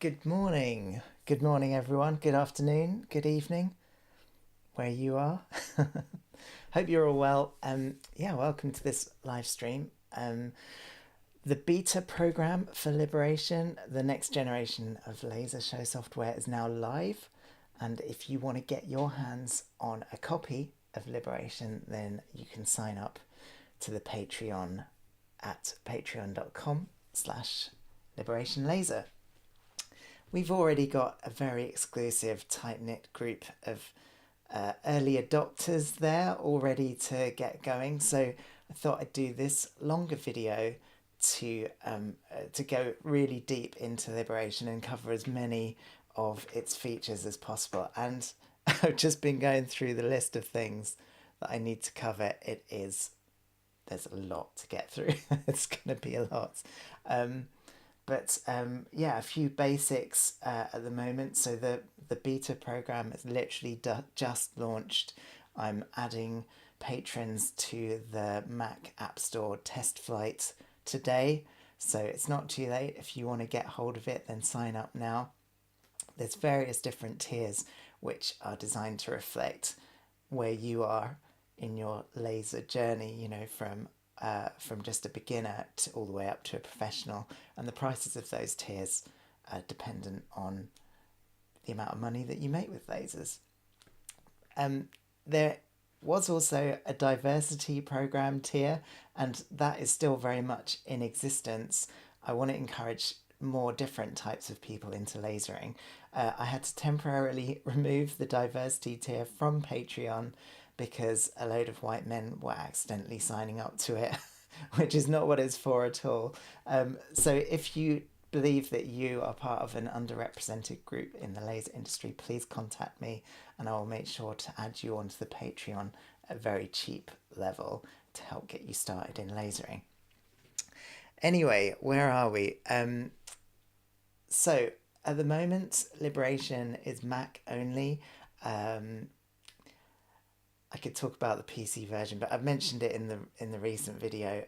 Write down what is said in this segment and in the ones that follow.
Good morning. Good morning, everyone. Good afternoon. Good evening, where you are. Hope you're all well. Yeah, welcome to this live stream. The beta program for Liberation, the next generation of laser show software, is now live. And if you want to get your hands on a copy of Liberation, then you can sign up to the Patreon at patreon.com/liberationlaser. We've already got a very exclusive, tight-knit group of early adopters there, all ready to get going. So I thought I'd do this longer video to go really deep into Liberation and cover as many of its features as possible. And I've just been going through the list of things that I need to cover. There's a lot to get through. It's going to be a lot. Yeah, a few basics at the moment. So the beta program is literally just launched. I'm adding patrons to the Mac App Store test flight today. So it's not too late. If you want to get hold of it, then sign up now. There's various different tiers which are designed to reflect where you are in your laser journey, from just a beginner to all the way up to a professional. And the prices of those tiers are dependent on the amount of money that you make with lasers. There was also a diversity program tier, and that is still very much in existence. I want to encourage more different types of people into lasering. I had to temporarily remove the diversity tier from Patreon because a load of white men were accidentally signing up to it, which is not what it's for at all. So if you believe that you are part of an underrepresented group in the laser industry, please contact me and I will make sure to add you onto the Patreon at a very cheap level to help get you started in lasering. Anyway, where are we? So at the moment, Liberation is Mac only. I could talk about the PC version, but I've mentioned it in the recent video.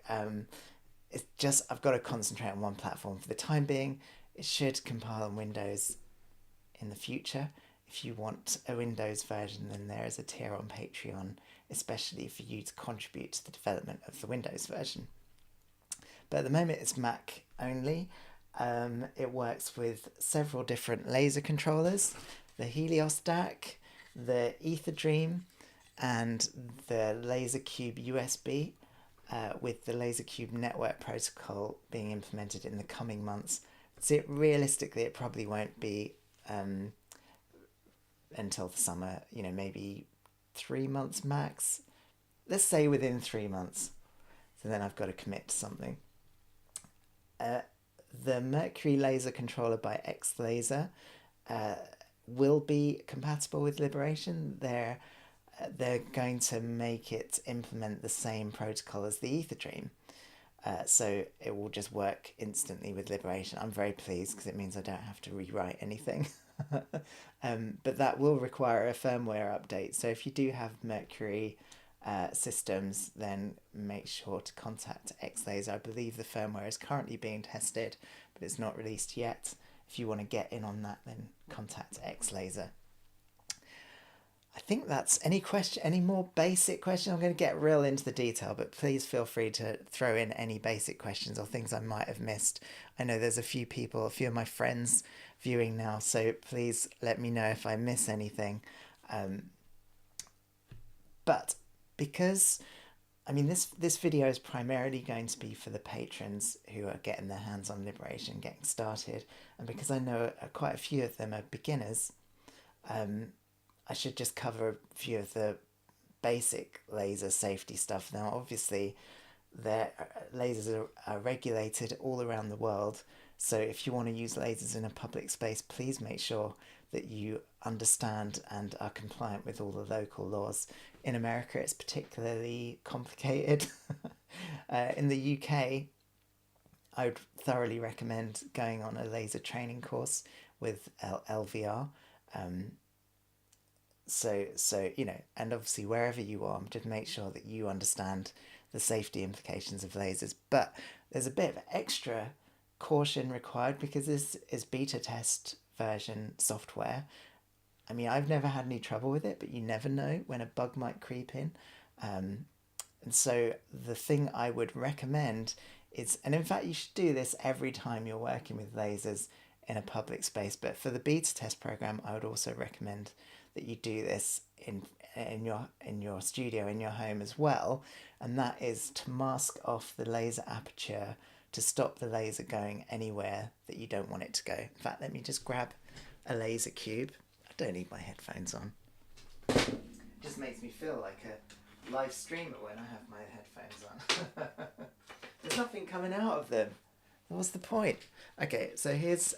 It's just I've got to concentrate on one platform for the time being. It should compile on Windows in the future. If you want a Windows version, then there is a tier on Patreon, especially for you to contribute to the development of the Windows version. But at the moment, it's Mac only. It works with several different laser controllers, the Helios DAC, the EtherDream, and the LaserCube USB, with the LaserCube network protocol being implemented in the coming months. So realistically, it probably won't be until the summer, maybe 3 months max. Let's say within 3 months. So then I've got to commit to something. The Mercury laser controller by X-Laser will be compatible with Liberation. They're going to make it implement the same protocol as the EtherDream. So it will just work instantly with Liberation. I'm very pleased because it means I don't have to rewrite anything. But that will require a firmware update. So if you do have Mercury systems, then make sure to contact X-Laser. I believe the firmware is currently being tested, but it's not released yet. If you want to get in on that, then contact X-Laser. I think that's any more basic questions? I'm going to get real into the detail, but please feel free to throw in any basic questions or things I might have missed. I know there's a few of my friends viewing now, so please let me know if I miss anything. But because, this video is primarily going to be for the patrons who are getting their hands on Liberation, getting started, and because I know quite a few of them are beginners, I should just cover a few of the basic laser safety stuff. Now, obviously, lasers are regulated all around the world. So if you want to use lasers in a public space, please make sure that you understand and are compliant with all the local laws. In America, it's particularly complicated. In the UK, I would thoroughly recommend going on a laser training course with LVR. So and obviously wherever you are, just make sure that you understand the safety implications of lasers. But there's a bit of extra caution required because this is beta test version software. I mean, I've never had any trouble with it, but you never know when a bug might creep in. And so the thing I would recommend is, and in fact, you should do this every time you're working with lasers in a public space, but for the beta test program, I would also recommend that you do this in your studio, in your home as well, and that is to mask off the laser aperture to stop the laser going anywhere that you don't want it to go. In fact, let me just grab a laser cube. I don't need my headphones on. It just makes me feel like a live streamer when I have my headphones on. There's nothing coming out of them. What's the point? Okay, so here's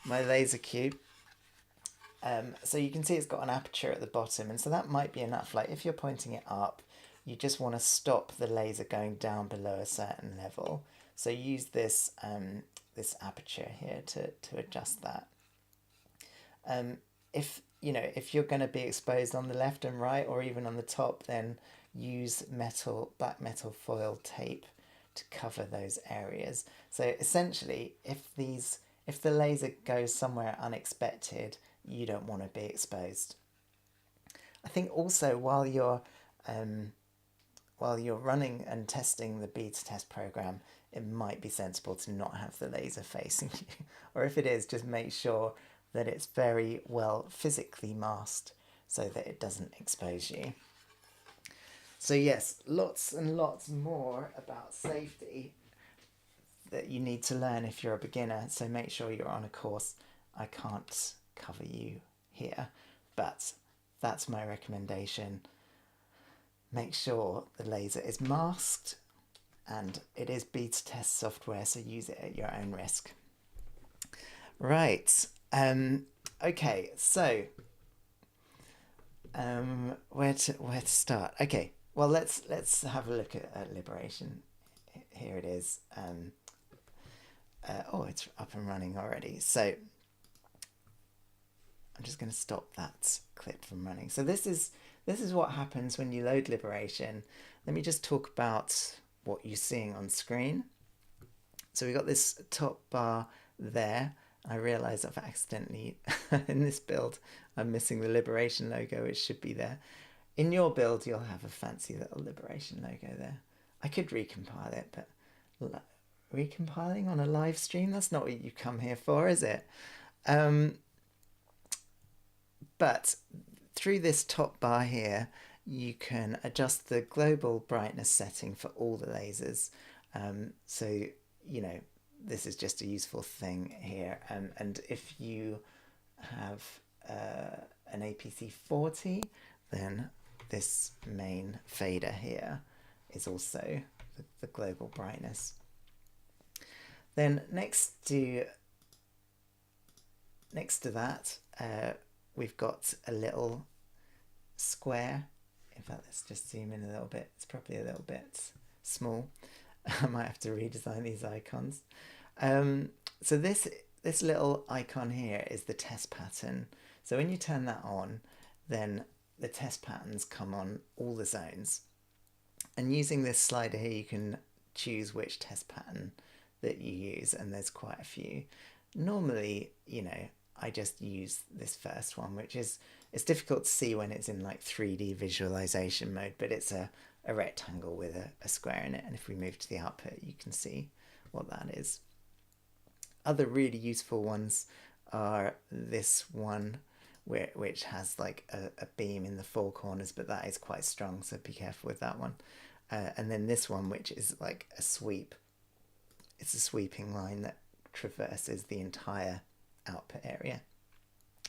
my laser cube. So you can see it's got an aperture at the bottom, and so that might be enough. Like if you're pointing it up, you just want to stop the laser going down below a certain level. So use this this aperture here to adjust that. If you're going to be exposed on the left and right, or even on the top, then use black metal foil tape to cover those areas. So essentially, if the laser goes somewhere unexpected, you don't want to be exposed. I think also while you're running and testing the beta test program, it might be sensible to not have the laser facing you, or if it is, just make sure that it's very well physically masked so that it doesn't expose you. So yes, lots and lots more about safety that you need to learn if you're a beginner, so make sure you're on a course. I can't cover you here, but that's my recommendation. Make sure the laser is masked, and it is beta test software, so use it at your own risk. Right, okay, so where to start? Okay, well let's have a look at liberation. Here it is. Oh, it's up and running already. So I'm just going to stop that clip from running. So this is what happens when you load liberation. Let me just talk about what you're seeing on screen. So we got this top bar there. I realise I've accidentally, in this build, I'm missing the liberation logo, which should be there. In your build, you'll have a fancy little liberation logo there. I could recompile it, but recompiling on a live stream, that's not what you come here for, is it? But through this top bar here, you can adjust the global brightness setting for all the lasers. So, this is just a useful thing here. And if you have an APC 40, then this main fader here is also the global brightness. Then next to that, we've got a little square. In fact, let's just zoom in a little bit. It's probably a little bit small. I might have to redesign these icons. So this little icon here is the test pattern. So when you turn that on, then the test patterns come on all the zones. And using this slider here, you can choose which test pattern that you use, and there's quite a few. Normally, I just use this first one, which is, it's difficult to see when it's in like 3D visualization mode, but it's a rectangle with a square in it. And if we move to the output, you can see what that is. Other really useful ones are this one, which has like a beam in the four corners, but that is quite strong, so be careful with that one. And then this one, which is like a sweep. It's a sweeping line that traverses the entire output area.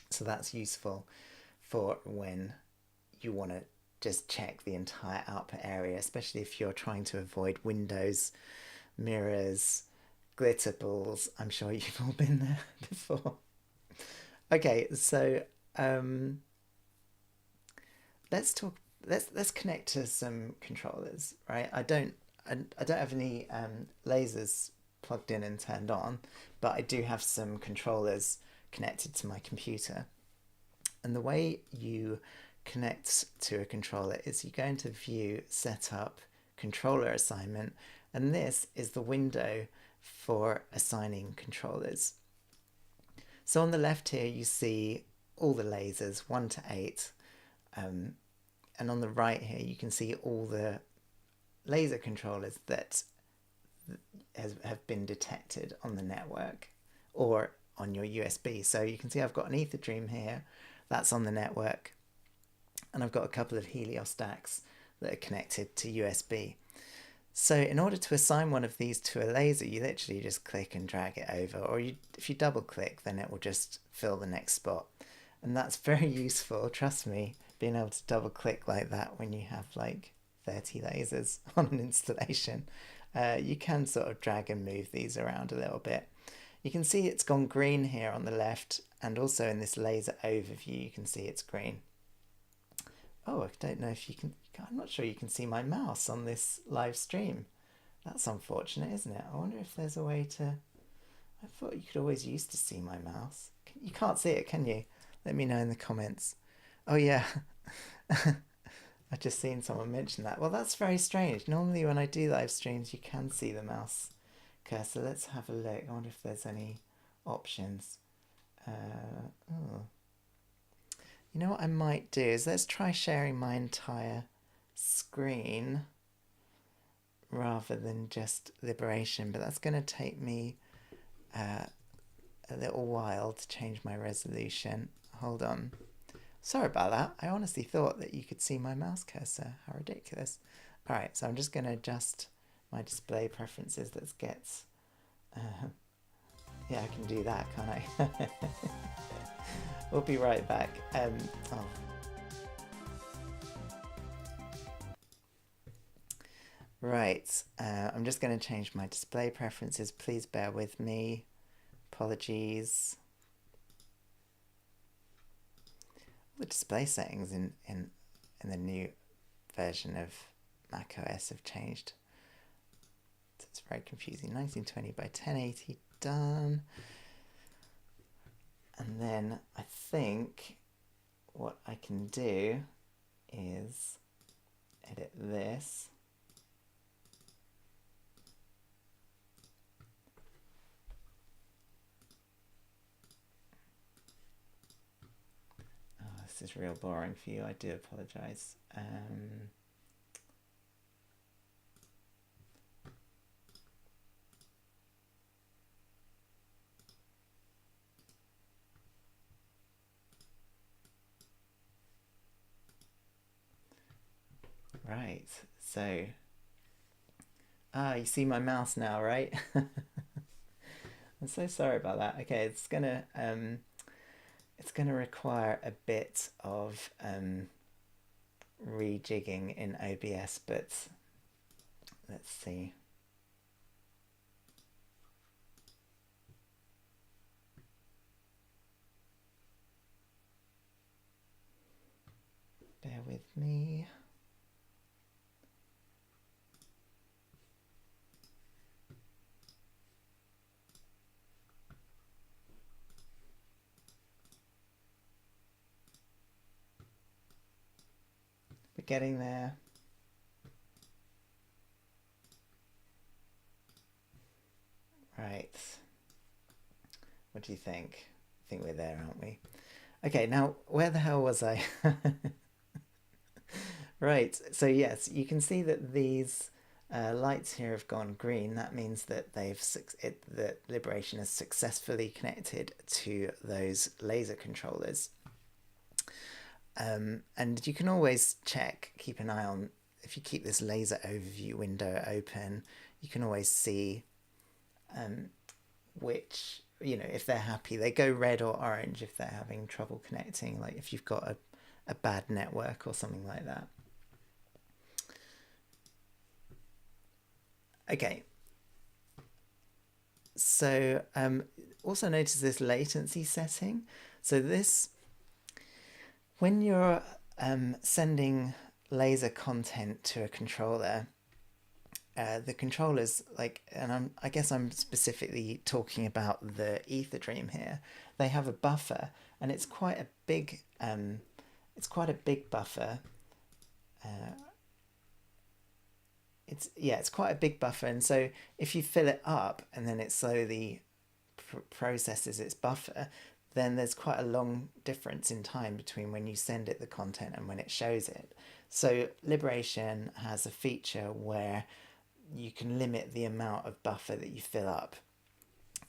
So that's useful for when you want to just check the entire output area, especially if you're trying to avoid windows, mirrors, glitter balls. I'm sure you've all been there before. Okay, so let's connect to some controllers, right? I don't have any lasers plugged in and turned on, but I do have some controllers connected to my computer. And the way you connect to a controller is you go into View, Setup, Controller Assignment, and this is the window for assigning controllers. So on the left here you see all the lasers 1 to 8, and on the right here you can see all the laser controllers that have been detected on the network or on your USB. So you can see I've got an ether dream here, that's on the network, and I've got a couple of heliostacks that are connected to USB. So in order to assign one of these to a laser, you literally just click and drag it over, or if you double click, then it will just fill the next spot. And that's very useful, trust me, being able to double click like that when you have like 30 lasers on an installation. You can sort of drag and move these around a little bit. You can see it's gone green here on the left, and also in this laser overview you can see it's green. Oh, I don't know if you can, I'm not sure you can see my mouse on this live stream. That's unfortunate, isn't it? I wonder if there's a way to, I thought you could always used to see my mouse. You can't see it, can you? Let me know in the comments. Oh yeah, I've just seen someone mention that. Well, that's very strange. Normally when I do live streams you can see the mouse cursor. Let's have a look. I wonder if there's any options. Oh. You know what I might do is let's try sharing my entire screen rather than just Liberation, but that's going to take me a little while to change my resolution. Hold on. Sorry about that. I honestly thought that you could see my mouse cursor. How ridiculous. Alright, so I'm just going to adjust my display preferences. Let's get... yeah, I can do that, can't I? We'll be right back. Oh. Right, I'm just going to change my display preferences. Please bear with me. Apologies. The display settings in the new version of macOS have changed. So it's very confusing. 1920 by 1080 done. And then I think what I can do is edit this. Oh, this is real boring for you. I do apologise. Right, so you see my mouse now, right? I'm so sorry about that. Okay, it's gonna require a bit of rejigging in OBS, but let's see. Bear with me. We're getting there. Right. What do you think? I think we're there, aren't we? Okay, now where the hell was I? Right, so yes, you can see that these lights here have gone green. That means that that Liberation has successfully connected to those laser controllers. And you can always check, keep an eye on, if you keep this laser overview window open, you can always see which, you know, if they're happy, they go red or orange if they're having trouble connecting, like if you've got a bad network or something like that. Okay, so also notice this latency setting. So this, when you're sending laser content to a controller, the controllers, like, and I guess I'm specifically talking about the ether dream here, they have a buffer, and it's quite a big buffer. it's quite a big buffer, and so if you fill it up and then it slowly processes its buffer, then there's quite a long difference in time between when you send it the content and when it shows it. So Liberation has a feature where you can limit the amount of buffer that you fill up,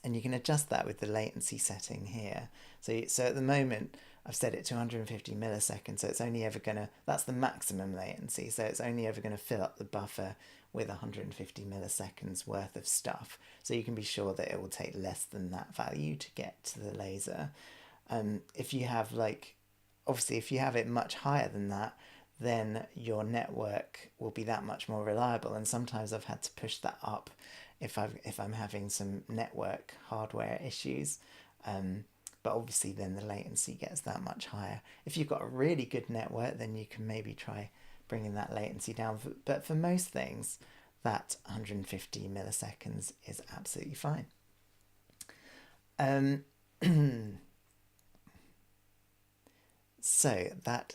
and you can adjust that with the latency setting here. So at the moment I've set it to 150 milliseconds, so it's only ever going to, that's the maximum latency, so it's only ever going to fill up the buffer with 150 milliseconds worth of stuff. So you can be sure that it will take less than that value to get to the laser. If you have obviously if you have it much higher than that, then your network will be that much more reliable. And sometimes I've had to push that up if I'm having some network hardware issues. But obviously then the latency gets that much higher. If you've got a really good network, then you can maybe try bringing that latency down. But for most things, that 150 milliseconds is absolutely fine. So that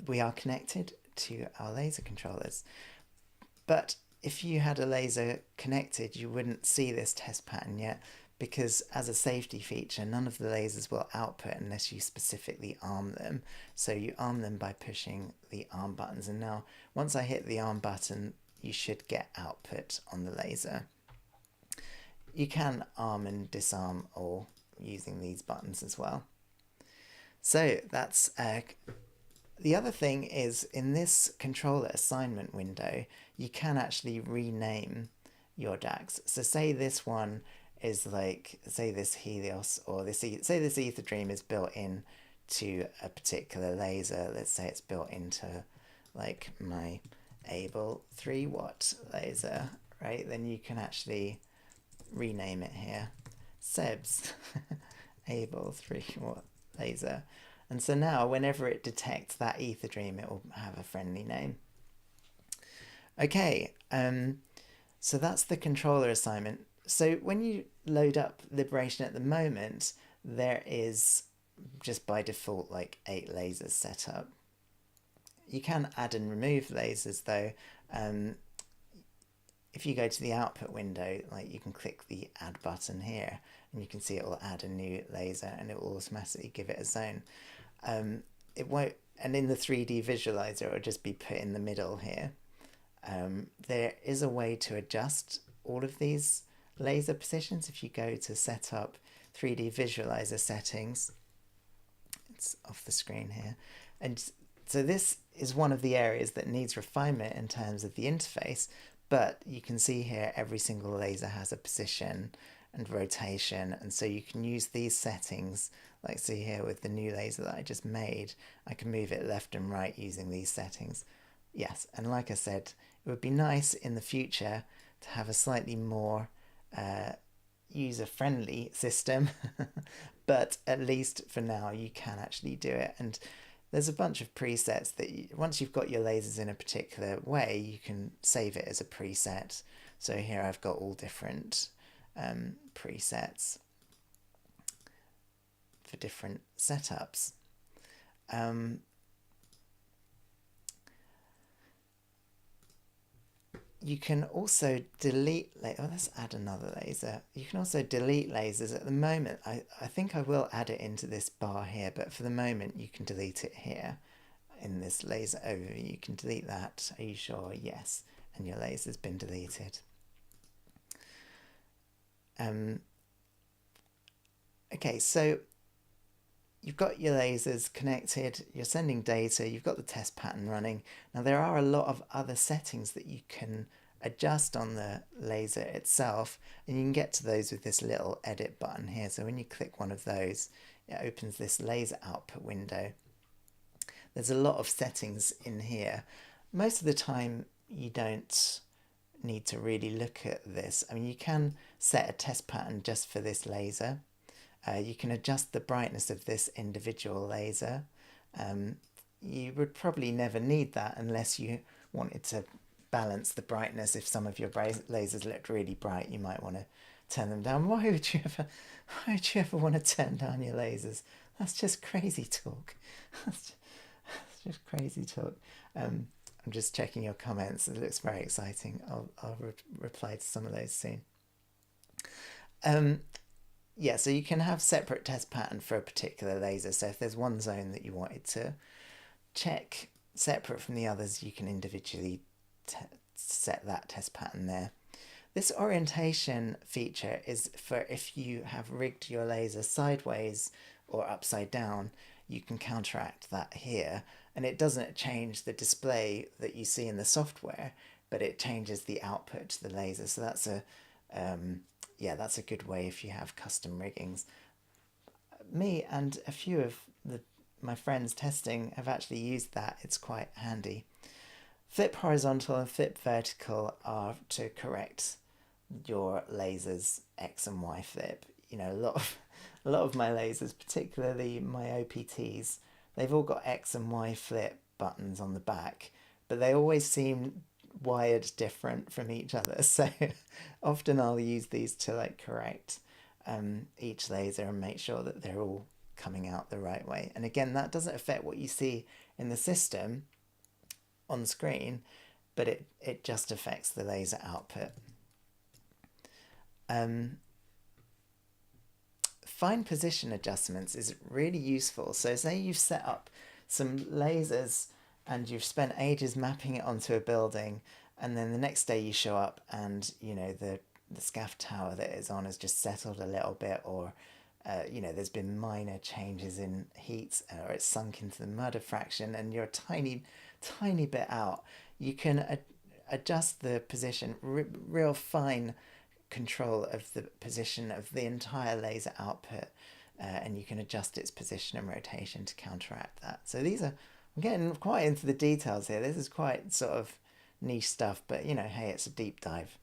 we are connected to our laser controllers. But if you had a laser connected, you wouldn't see this test pattern yet, because as a safety feature, none of the lasers will output unless you specifically arm them. So you arm them by pushing the arm buttons. And now, once I hit the arm button, you should get output on the laser. You can arm and disarm all using these buttons as well. So that's the other thing is, in this controller assignment window, you can actually rename your DACs. So say this one is say this Helios, or say this Ether Dream is built in to a particular laser. Let's say it's built into my Able 3 watt laser, right? Then you can actually rename it here. Seb's Able 3 watt laser. And so now whenever it detects that Ether Dream, it will have a friendly name. Okay, so that's the controller assignment. So when you load up Liberation at the moment, there is just by default 8 lasers set up. You can add and remove lasers though. If you go to the output window, you can click the add button here, and you can see it will add a new laser and it will automatically give it a zone. It won't, and in the 3D visualizer it will just be put in the middle here. There is a way to adjust all of these laser positions. If you go to set up 3D visualizer settings, it's off the screen here, and so this is one of the areas that needs refinement in terms of the interface, but you can see here every single laser has a position and rotation, and so you can use these settings. See here with the new laser that I just made, I can move it left and right using these settings. Yes, and like I said, it would be nice in the future to have a slightly more user-friendly system, but at least for now you can actually do it. And there's a bunch of presets that once you've got your lasers in a particular way, you can save it as a preset. So here I've got all different presets for different setups. You can also delete, let's add another laser. You can also delete lasers. At the moment, I think I will add it into this bar here, but for the moment you can delete it here in this laser overview. You can delete that. Are you sure? Yes. And your laser's been deleted. Okay, so you've got your lasers connected, you're sending data, you've got the test pattern running. Now there are a lot of other settings that you can adjust on the laser itself, and you can get to those with this little edit button here. So when you click one of those, it opens this laser output window. There's a lot of settings in here. Most of the time you don't need to really look at this. I mean, you can set a test pattern just for this laser. You can adjust the brightness of this individual laser. You would probably never need that unless you wanted to balance the brightness. If some of your lasers looked really bright, you might want to turn them down. Why would you ever want to turn down your lasers? That's just crazy talk. That's just crazy talk. I'm I'm just checking your comments. It looks very exciting. I'll reply to some of those soon. Yeah, so you can have separate test pattern for a particular laser. So if there's one zone that you wanted to check separate from the others, you can individually set that test pattern there. This orientation feature is for if you have rigged your laser sideways or upside down, you can counteract that here. And it doesn't change the display that you see in the software, but it changes the output to the laser. So that's yeah, that's a good way if you have custom riggings. Me and a few of my friends testing have actually used that. It's quite handy. Flip horizontal and flip vertical are to correct your laser's X and Y flip. You know, a lot of my lasers, particularly my OPTs, they've all got X and Y flip buttons on the back, but they always seem wired different from each other. So often I'll use these to like correct each laser and make sure that they're all coming out the right way. And again, that doesn't affect what you see in the system on screen, but it just affects the laser output. Fine position adjustments is really useful. So say you've set up some lasers and you've spent ages mapping it onto a building, and then the next day you show up and you know the scaff tower that it's on has just settled a little bit, or you know, there's been minor changes in heat, or it's sunk into the mud diffraction and you're a tiny bit out. You can adjust the position, real fine control of the position of the entire laser output, and you can adjust its position and rotation to counteract that. So these are, I'm getting quite into the details here. This is quite sort of niche stuff, but you know, hey, it's a deep dive.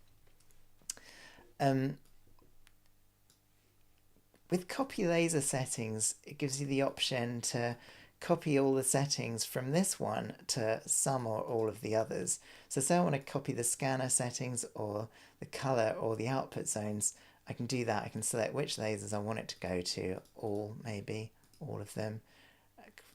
With copy laser settings, it gives you the option to copy all the settings from this one to some or all of the others. So say I want to copy the scanner settings or the color or the output zones, I can do that. I can select which lasers I want it to go to, all maybe, all of them.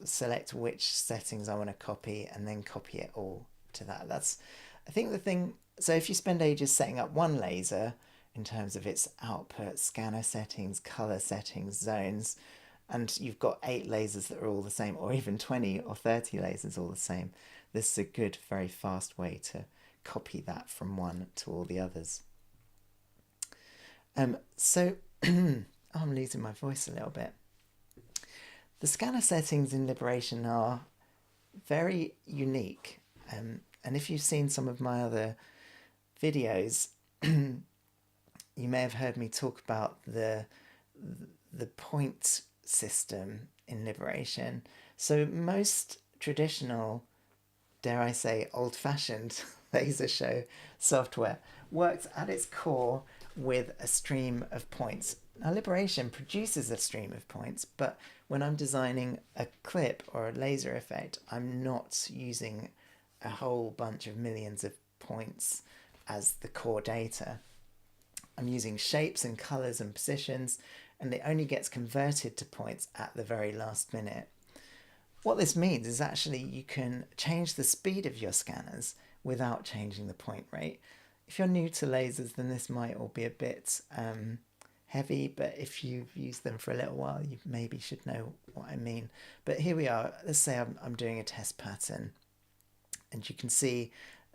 Select which settings I want to copy and then copy it all to that. That's, I think the thing, so if you spend ages setting up one laser in terms of its output, scanner settings, color settings, zones, and you've got 8 lasers that are all the same, or even 20 or 30 lasers all the same, this is a good, very fast way to copy that from one to all the others. So I'm losing my voice a little bit. The scanner settings in Liberation are very unique, and if you've seen some of my other videos, you may have heard me talk about the point system in Liberation. So most traditional, dare I say, old-fashioned laser show software works at its core with a stream of points. Now Liberation produces a stream of points, but when I'm designing a clip or a laser effect, I'm not using a whole bunch of millions of points as the core data. I'm using shapes and colors and positions, and it only gets converted to points at the very last minute. What this means is actually you can change the speed of your scanners without changing the point rate. If you're new to lasers, then this might all be a bit heavy, but if you've used them for a little while, you maybe should know what I mean. But here we are. Let's say I'm doing a test pattern, and you can see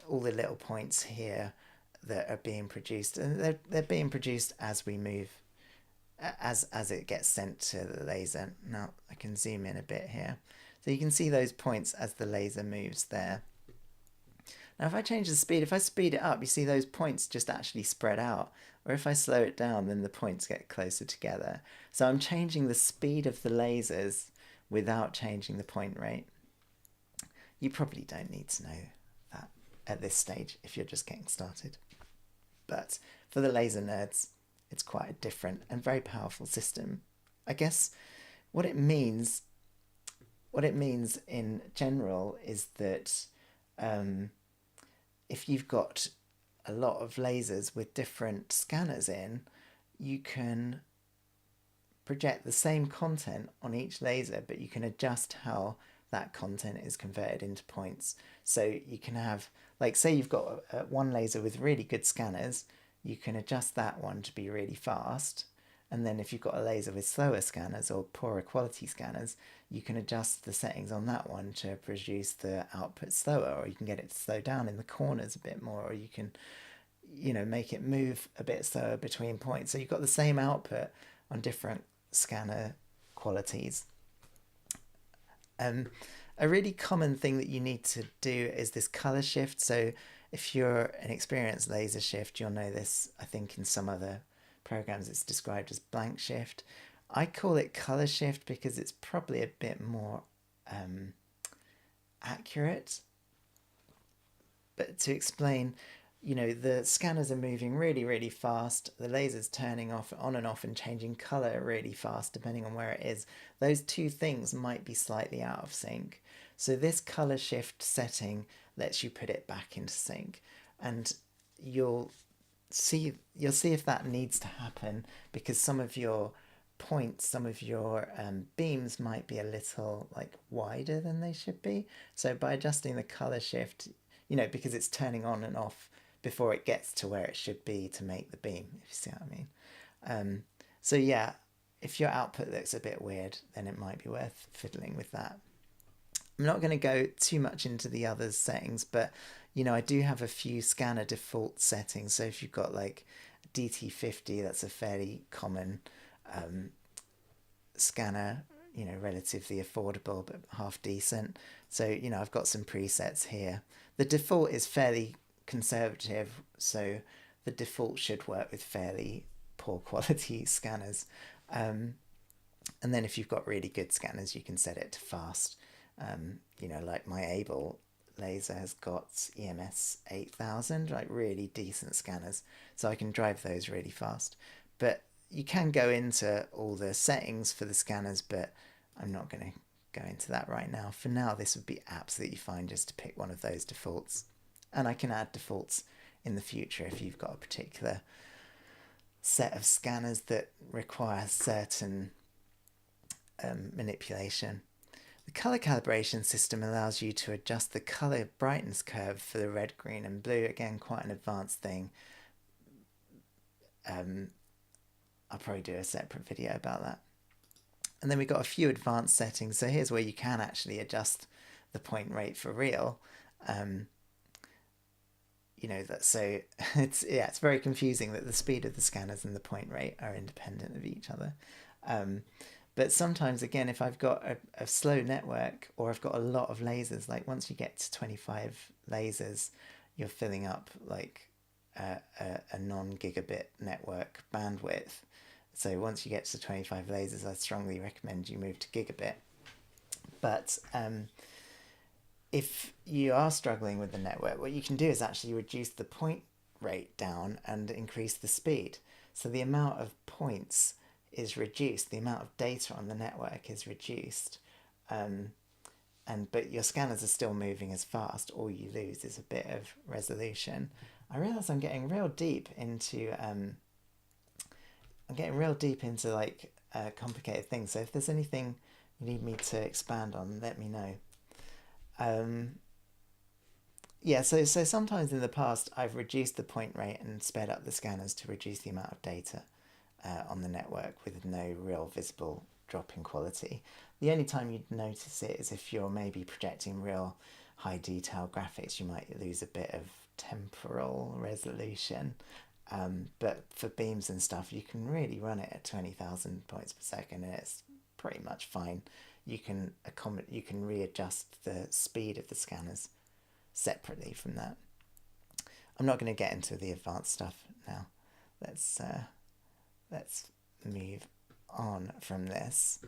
all the little points here that are being produced, and they're being produced as we move, as it gets sent to the laser. Now I can zoom in a bit here, so you can see those points as the laser moves there. Now if I change the speed, if I speed it up, you see those points just actually spread out, or if I slow it down, then the points get closer together. So I'm changing the speed of the lasers without changing the point rate. You probably don't need to know that at this stage if you're just getting started. But for the laser nerds, it's quite a different and very powerful system. I guess what it means in general is that if you've got a lot of lasers with different scanners in, you can project the same content on each laser, but you can adjust how that content is converted into points. So you can have, like, say you've got one laser with really good scanners, you can adjust that one to be really fast. And then if you've got a laser with slower scanners or poorer quality scanners, you can adjust the settings on that one to produce the output slower, or you can get it to slow down in the corners a bit more, or you can, make it move a bit slower between points. So you've got the same output on different scanner qualities. A really common thing that you need to do is this color shift. So if you're an experienced laser shift, you'll know this. I think in some other programs it's described as blank shift. I call it color shift because it's probably a bit more accurate. But to explain, the scanners are moving really, really fast. The laser's turning off, on and off, and changing color really fast depending on where it is. Those two things might be slightly out of sync. So this color shift setting lets you put it back into sync, and you'll see if that needs to happen, because some of your points, some of your beams might be a little wider than they should be. So by adjusting the color shift, because it's turning on and off before it gets to where it should be to make the beam, if you see what I mean. So yeah, if your output looks a bit weird, then it might be worth fiddling with that. I'm not going to go too much into the other settings, but I do have a few scanner default settings. So if you've got DT50, that's a fairly common scanner, relatively affordable but half decent. So I've got some presets here. The default is fairly conservative, so the default should work with fairly poor quality scanners. And then if you've got really good scanners, you can set it to fast. Like my Able laser has got EMS 8000, really decent scanners, so I can drive those really fast. But you can go into all the settings for the scanners, but I'm not going to go into that right now. For now, this would be absolutely fine just to pick one of those defaults. And I can add defaults in the future if you've got a particular set of scanners that require certain manipulation. The color calibration system allows you to adjust the color brightness curve for the red, green and blue. Again, quite an advanced thing. I'll probably do a separate video about that. And then we've got a few advanced settings. So here's where you can actually adjust the point rate for real. So it's very confusing that the speed of the scanners and the point rate are independent of each other. But sometimes, again, if I've got a slow network, or I've got a lot of lasers, once you get to 25 lasers, you're filling up a non-gigabit network bandwidth. So once you get to 25 lasers, I strongly recommend you move to gigabit. But if you are struggling with the network, what you can do is actually reduce the point rate down and increase the speed. So the amount of points is reduced, the amount of data on the network is reduced, but your scanners are still moving as fast. All you lose is a bit of resolution. I realise I'm getting real deep into complicated things. So if there's anything you need me to expand on, let me know. So sometimes in the past I've reduced the point rate and sped up the scanners to reduce the amount of data on the network with no real visible drop in quality. The only time you'd notice it is if you're maybe projecting real high detail graphics. You might lose a bit of temporal resolution, but for beams and stuff you can really run it at 20,000 points per second and it's pretty much fine. You can readjust the speed of the scanners separately from that. I'm not going to get into the advanced stuff now. Let's move on from this.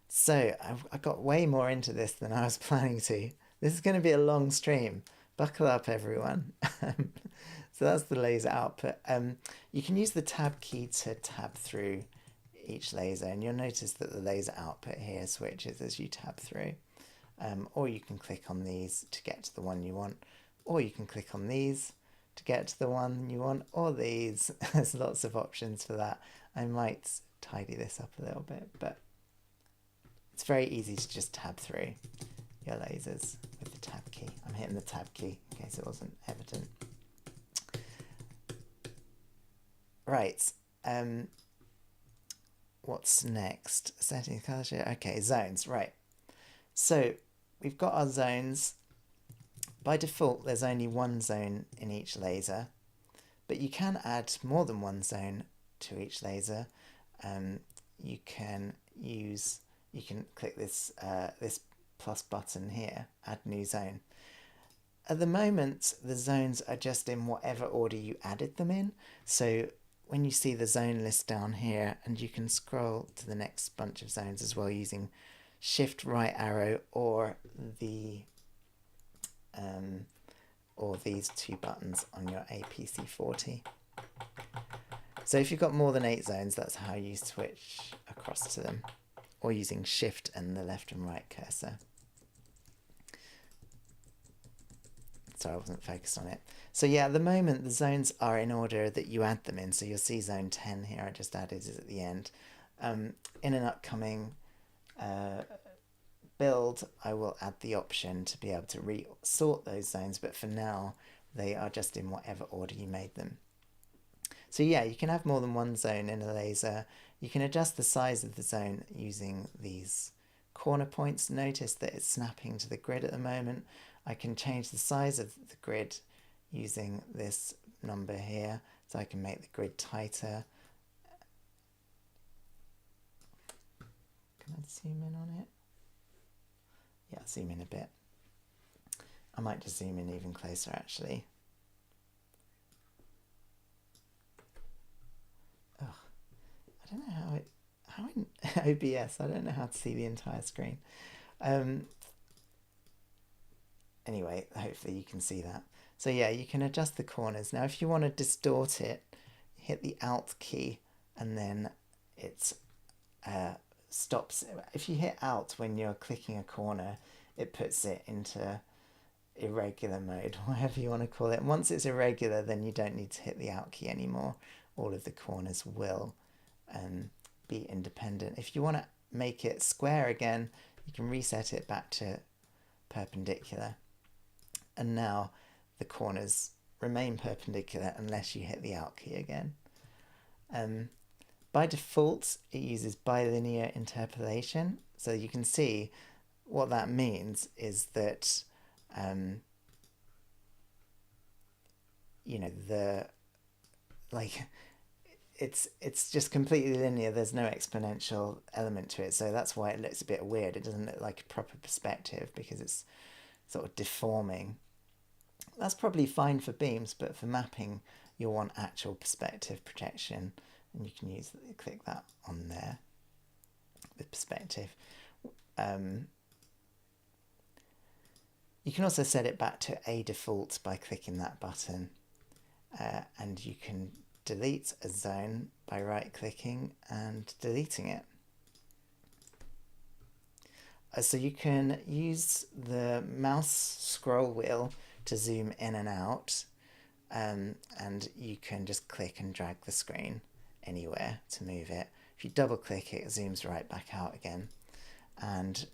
So I got way more into this than I was planning to. This is going to be a long stream. Buckle up, everyone. So that's the laser output. You can use the tab key to tab through each laser, and you'll notice that the laser output here switches as you tab through. Or you can click on these to get to the one you want, or you can click on these to get to the one you want, or these. There's lots of options for that. I might tidy this up a little bit, but it's very easy to just tab through. your lasers with the tab key. I'm hitting the tab key in case it wasn't evident. Right. What's next? Setting color shade. Okay, zones. Right. So we've got our zones. By default, there's only one zone in each laser, but you can add more than one zone to each laser. You can click this this plus button here, add new zone. At the moment, the zones are just in whatever order you added them in. So when you see the zone list down here, and you can scroll to the next bunch of zones as well using shift right arrow or these two buttons on your APC40. So if you've got more than 8 zones, that's how you switch across to them, or using shift and the left and right cursor. Sorry, I wasn't focused on it. So yeah, at the moment the zones are in order that you add them in. So you'll see zone 10 here, I just added is at the end. In an upcoming build, I will add the option to be able to resort those zones, but for now they are just in whatever order you made them. So yeah, you can have more than one zone in a laser. You can adjust the size of the zone using these corner points. Notice that it's snapping to the grid at the moment. I can change the size of the grid using this number here, so I can make the grid tighter. Can I zoom in on it? Yeah, zoom in a bit. I might just zoom in even closer actually. Ugh. I don't know how in OBS, I don't know how to see the entire screen. Anyway, hopefully you can see that. So yeah, you can adjust the corners. Now if you want to distort it, hit the Alt key and then it stops. If you hit Alt when you're clicking a corner, it puts it into irregular mode, whatever you want to call it. Once it's irregular, then you don't need to hit the Alt key anymore. All of the corners will be independent. If you want to make it square again, you can reset it back to perpendicular. And now the corners remain perpendicular unless you hit the Alt key again. By default, it uses bilinear interpolation. So you can see what that means is that, you know, it's just completely linear. There's no exponential element to it. So that's why it looks a bit weird. It doesn't look like a proper perspective because it's sort of deforming. That's probably fine for beams, but for mapping, you'll want actual perspective projection, and you can click that on there with perspective. You can also set it back to a default by clicking that button, and you can delete a zone by right-clicking and deleting it. So you can use the mouse scroll wheel to zoom in and out, and you can just click and drag the screen anywhere to move it. If you double click it, it zooms right back out again, and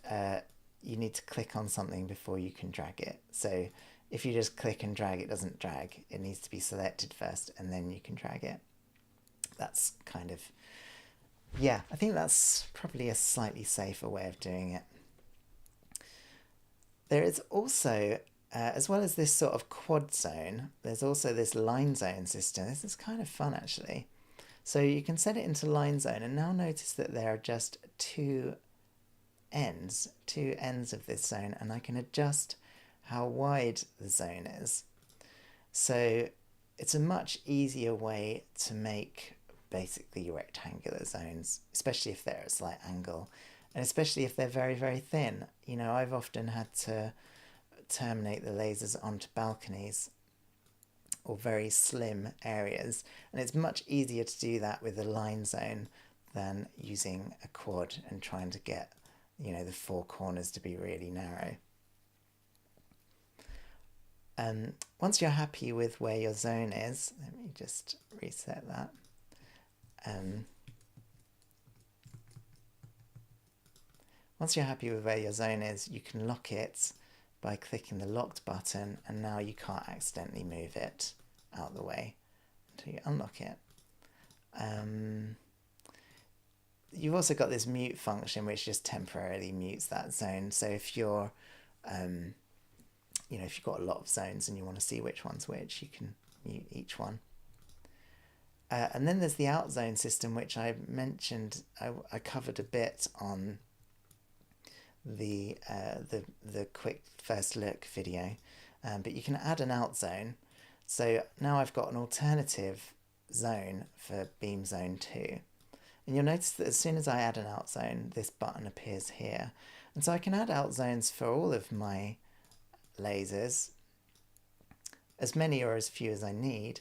you need to click on something before you can drag it. So if you just click and drag, it doesn't drag. It needs to be selected first and then you can drag it. That's kind of, yeah, I think that's probably a slightly safer way of doing it. There is also, as well as this sort of quad zone, there's also this line zone system. This is kind of fun actually. So you can set it into line zone, and now notice that there are just two ends of this zone, and I can adjust how wide the zone is. So it's a much easier way to make basically rectangular zones, especially if they're at a slight angle, and especially if they're very, very thin. You know, I've often had to terminate the lasers onto balconies or very slim areas, and it's much easier to do that with a line zone than using a quad and trying to get, you know, the four corners to be really narrow. Once you're happy with where your zone is, let me just reset that. Once you're happy with where your zone is, you can lock it by clicking the locked button, and now you can't accidentally move it out of the way until you unlock it. You've also got this mute function which just temporarily mutes that zone. So if you're, if you've got a lot of zones and you want to see which one's which, you can mute each one. And then there's the out zone system, which I mentioned. I covered a bit on the quick first look video, but you can add an out zone. So now I've got an alternative zone for beam zone 2. And you'll notice that as soon as I add an out zone, this button appears here. And so I can add out zones for all of my lasers, as many or as few as I need.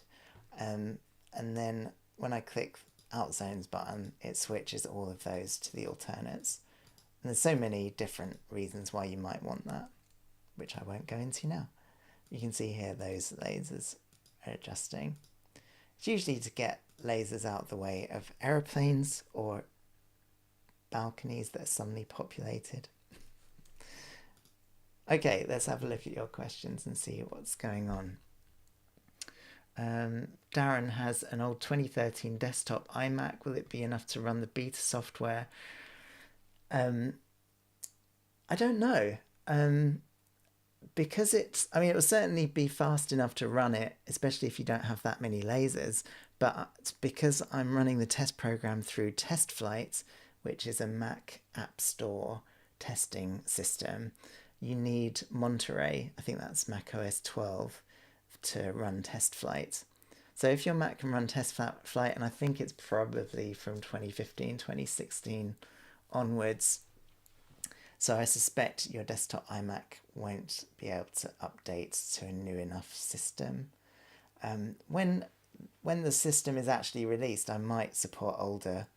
And then when I click out zones button, it switches all of those to the alternates. And there's so many different reasons why you might want that, which I won't go into now. You can see here those lasers are adjusting. It's usually to get lasers out of the way of aeroplanes or balconies that are suddenly populated. Okay, let's have a look at your questions and see what's going on. Darren has an old 2013 desktop iMac. Will it be enough to run the beta software? I don't know. Because it will certainly be fast enough to run it, especially if you don't have that many lasers. But because I'm running the test program through TestFlight, which is a Mac App Store testing system, you need Monterey, I think that's Mac OS 12, to run TestFlight. So if your Mac can run TestFlight, and I think it's probably from 2015, 2016 onwards, so I suspect your desktop iMac won't be able to update to a new enough system. When the system is actually released, I might support older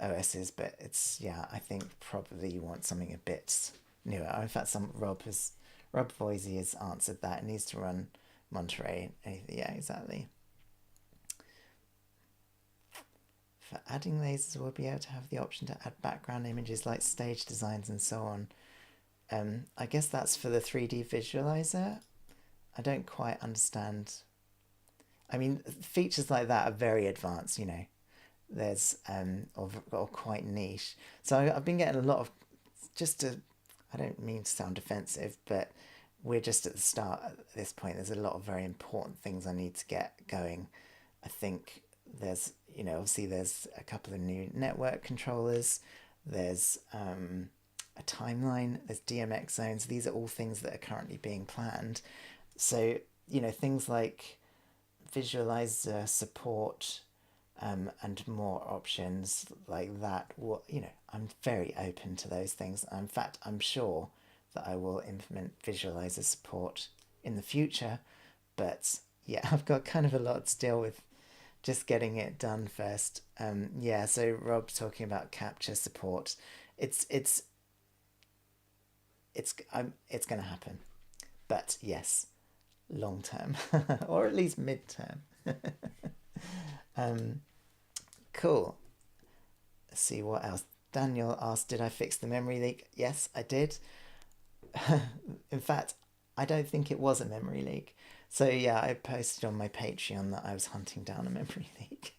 OSs, but I think probably you want something a bit newer. In fact, Rob Voisey has answered that. It needs to run Monterey. Yeah, exactly. For adding lasers, we'll be able to have the option to add background images like stage designs and so on. I guess that's for the 3D visualizer. I don't quite understand. Features like that are very advanced, There's or quite niche. So I've been getting a lot of, I don't mean to sound defensive, but we're just at the start at this point. There's a lot of very important things I need to get going. I think there's, obviously there's a couple of new network controllers. There's a timeline. There's DMX zones. These are all things that are currently being planned. So, things like Visualiser support and more options like that. I'm very open to those things. In fact, I'm sure that I will implement Visualiser support in the future. But yeah, I've got kind of a lot to deal with just getting it done first. So Rob's talking about capture support. It's going to happen. But yes, long term or at least mid term. Cool. Let's see what else. Daniel asked, did I fix the memory leak? Yes, I did. In fact, I don't think it was a memory leak. So yeah, I posted on my Patreon that I was hunting down a memory leak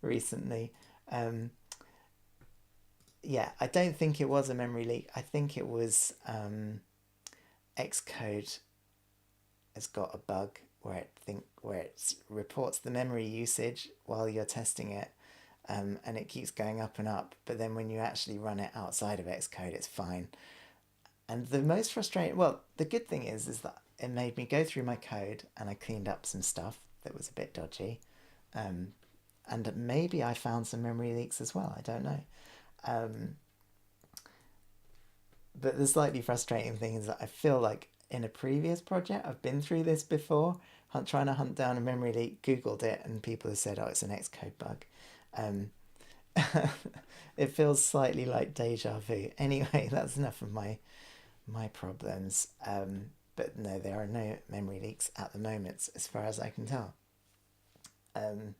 recently. I don't think it was a memory leak. I think it was Xcode has got a bug where it reports the memory usage while you're testing it, and it keeps going up and up. But then when you actually run it outside of Xcode, it's fine. And the most frustrating, the good thing is that it made me go through my code and I cleaned up some stuff that was a bit dodgy. And maybe I found some memory leaks as well. I don't know. But the slightly frustrating thing is that I feel like in a previous project, I've been through this before, trying to hunt down a memory leak, Googled it, and people have said, oh, it's an Xcode bug. It feels slightly like deja vu. Anyway, that's enough of my problems. But no, there are no memory leaks at the moment, as far as I can tell. So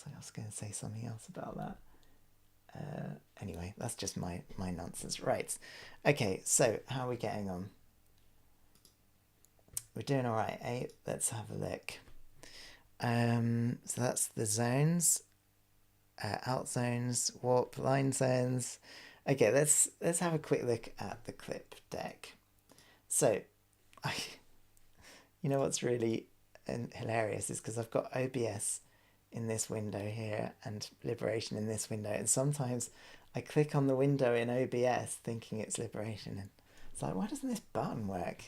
I was going to say something else about that. Anyway, that's just my nonsense. Right. Okay, so how are we getting on? We're doing all right, eh? Let's have a look. So that's the zones, out zones, warp, line zones. Okay, let's have a quick look at the clip deck. So, you know what's really hilarious is because I've got OBS in this window here and Liberation in this window, and sometimes I click on the window in OBS thinking it's Liberation, and it's like, why doesn't this button work?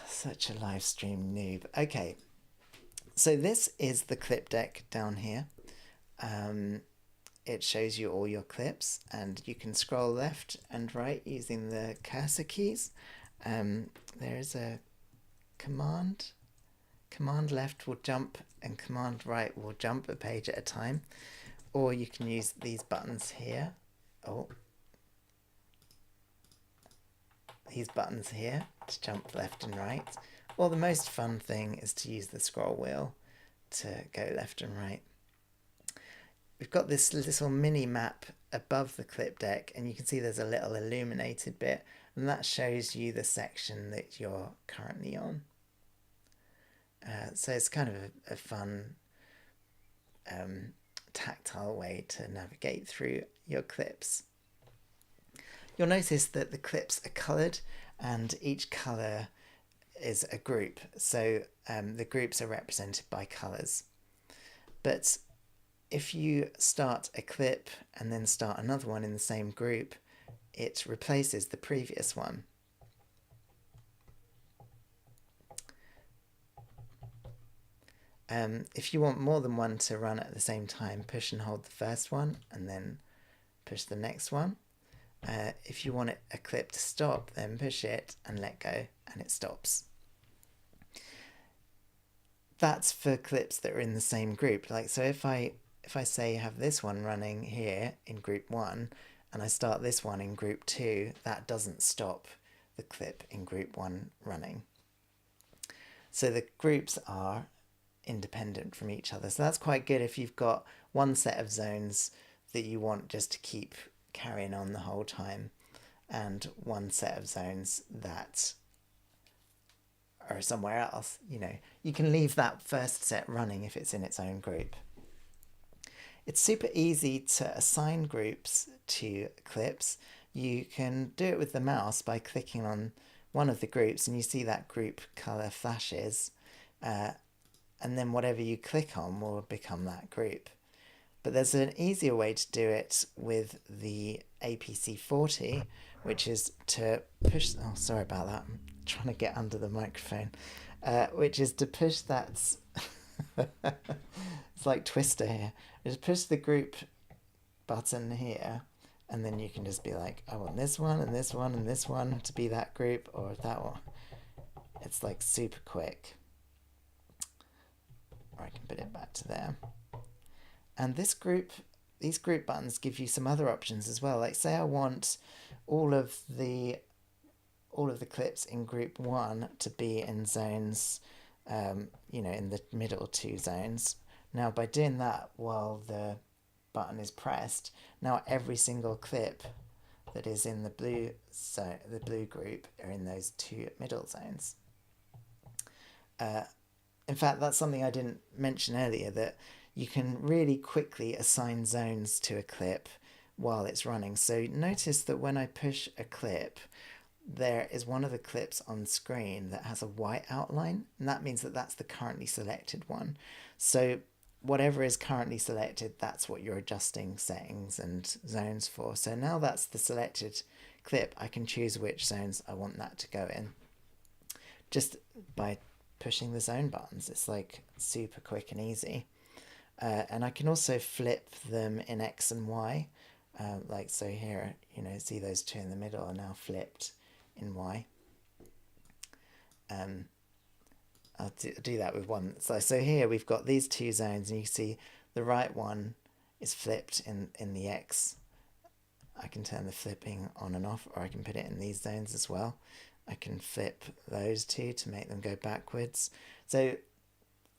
Such a live stream noob. Okay, so this is the clip deck down here. It shows you all your clips, and you can scroll left and right using the cursor keys. There is a command left will jump and command right will jump a page at a time, or you can use these buttons here. These buttons here to jump left and right, or the most fun thing is to use the scroll wheel to go left and right. We've got this little mini map above the clip deck, and you can see there's a little illuminated bit, and that shows you the section that you're currently on. So it's kind of a fun tactile way to navigate through your clips. You'll notice that the clips are coloured, and each colour is a group. So the groups are represented by colours. But if you start a clip and then start another one in the same group, it replaces the previous one. If you want more than one to run at the same time, push and hold the first one and then push the next one. If you want a clip to stop, then push it and let go and it stops. That's for clips that are in the same group. Like, so if I say have this one running here in group 1 and I start this one in group 2, that doesn't stop the clip in group 1 running. So the groups are independent from each other. So that's quite good if you've got one set of zones that you want just to keep carrying on the whole time, and one set of zones that are somewhere else. You know, you can leave that first set running if it's in its own group. It's super easy to assign groups to clips. You can do it with the mouse by clicking on one of the groups, and you see that group color flashes, and then whatever you click on will become that group. But there's an easier way to do it with the APC40, which is to push... Oh, sorry about that. I'm trying to get under the microphone. Which is to push that... It's like Twister here. Just push the group button here, and then you can just be like, I want this one and this one and this one to be that group, or that one. It's like super quick. Or I can put it back to there. And these group buttons give you some other options as well. Like, say I want all of the clips in group 1 to be in zones, you know, in the middle 2 zones. Now, by doing that while the button is pressed, now every single clip that is in the blue group are in those 2 middle zones. In fact, that's something I didn't mention earlier, that you can really quickly assign zones to a clip while it's running. So notice that when I push a clip, there is one of the clips on screen that has a white outline, and that means that that's the currently selected one. So whatever is currently selected, that's what you're adjusting settings and zones for. So now that's the selected clip, I can choose which zones I want that to go in just by pushing the zone buttons. It's like super quick and easy. And I can also flip them in X and Y. Like, so here, you know, see those 2 in the middle are now flipped in Y. I'll do that with one. So here we've got these 2 zones, and you see the right one is flipped in the X. I can turn the flipping on and off, or I can put it in these zones as well. I can flip those 2 to make them go backwards. So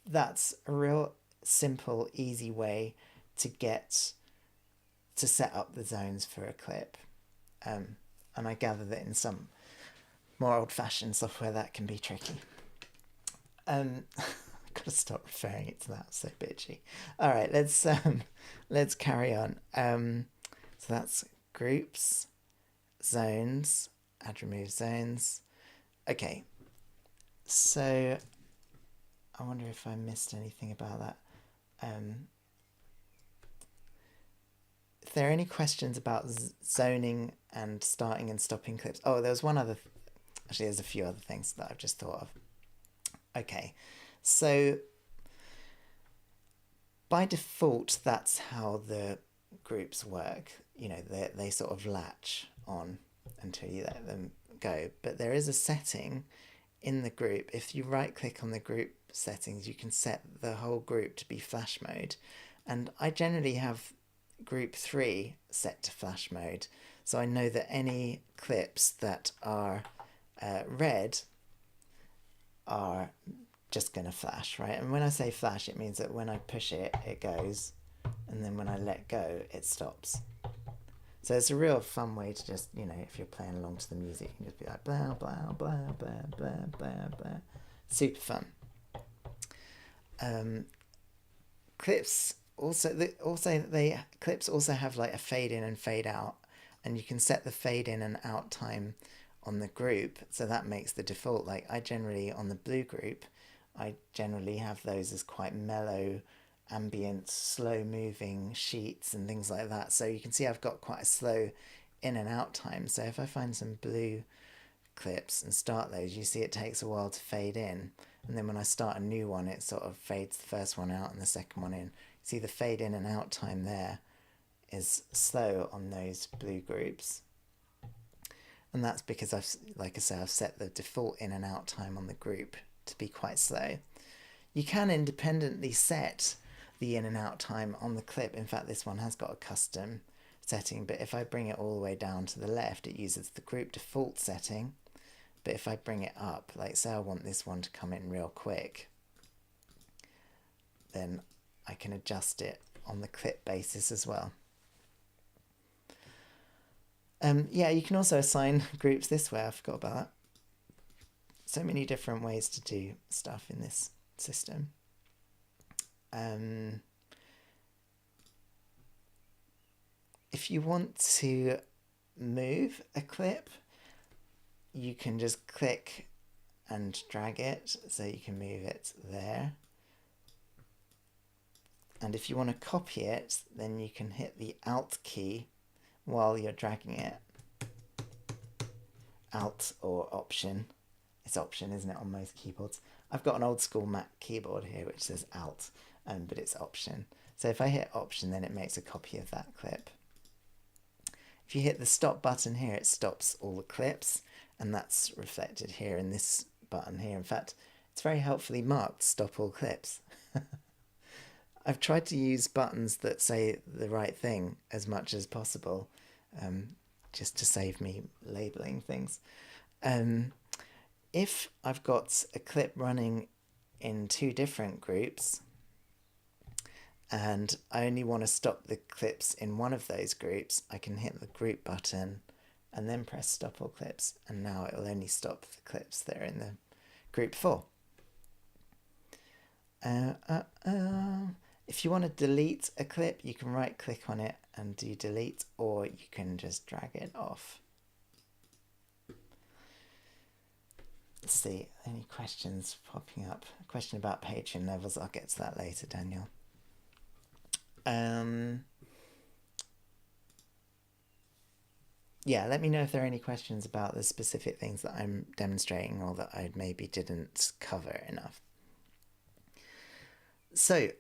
that's a real simple, easy way to get to set up the zones for a clip. And I gather that in some more old-fashioned software that can be tricky. I've got to stop referring it to that. I'm so bitchy. All right, let's carry on. So that's groups, zones, add remove zones. Okay, so I wonder if I missed anything about that. If there are any questions about zoning and starting and stopping clips. Oh, there was one other. Actually, there's a few other things that I've just thought of. Okay, so by default, that's how the groups work. You know, they sort of latch on until you let them go. But there is a setting in the group. If you right click on the group settings, you can set the whole group to be flash mode. And I generally have group 3 set to flash mode. So I know that any clips that are red are just going to flash, right? And when I say flash, it means that when I push it, it goes. And then when I let go, it stops. So it's a real fun way to just, you know, if you're playing along to the music, you can just be like, blah, blah, blah, blah, blah, blah, blah. Super fun. Clips clips also have like a fade in and fade out, and you can set the fade in and out time on the group, so that makes the default. Like I generally, on the blue group, I generally have those as quite mellow, ambient, slow moving sheets and things like that. So you can see I've got quite a slow in and out time. So if I find some blue clips and start those, you see it takes a while to fade in, and then when I start a new one, it sort of fades the first one out and the second one in. See the fade in and out time there is slow on those blue groups, and that's because I've set the default in and out time on the group to be quite slow. You can independently set the in and out time on the clip. In fact, this one has got a custom setting, but if I bring it all the way down to the left, it uses the group default setting. But if I bring it up, like say I want this one to come in real quick, then I can adjust it on the clip basis as well. Yeah, you can also assign groups this way. I forgot about that. So many different ways to do stuff in this system. If you want to move a clip, you can just click and drag it, so you can move it there. And if you want to copy it, then you can hit the Alt key while you're dragging it. Alt or Option. It's Option, isn't it, on most keyboards? I've got an old school Mac keyboard here which says Alt, but it's Option. So if I hit Option, then it makes a copy of that clip. If you hit the Stop button here, it stops all the clips, and that's reflected here in this button here. In fact, it's very helpfully marked Stop All Clips. I've tried to use buttons that say the right thing as much as possible, just to save me labeling things. If I've got a clip running in 2 different groups, and I only want to stop the clips in one of those groups, I can hit the group button and then press Stop All Clips, and now it will only stop the clips that are in the group 4. If you want to delete a clip, you can right click on it and do delete, or you can just drag it off. Let's see, any questions popping up? A question about Patreon levels, I'll get to that later, Daniel. Yeah, let me know if there are any questions about the specific things that I'm demonstrating or that I maybe didn't cover enough. So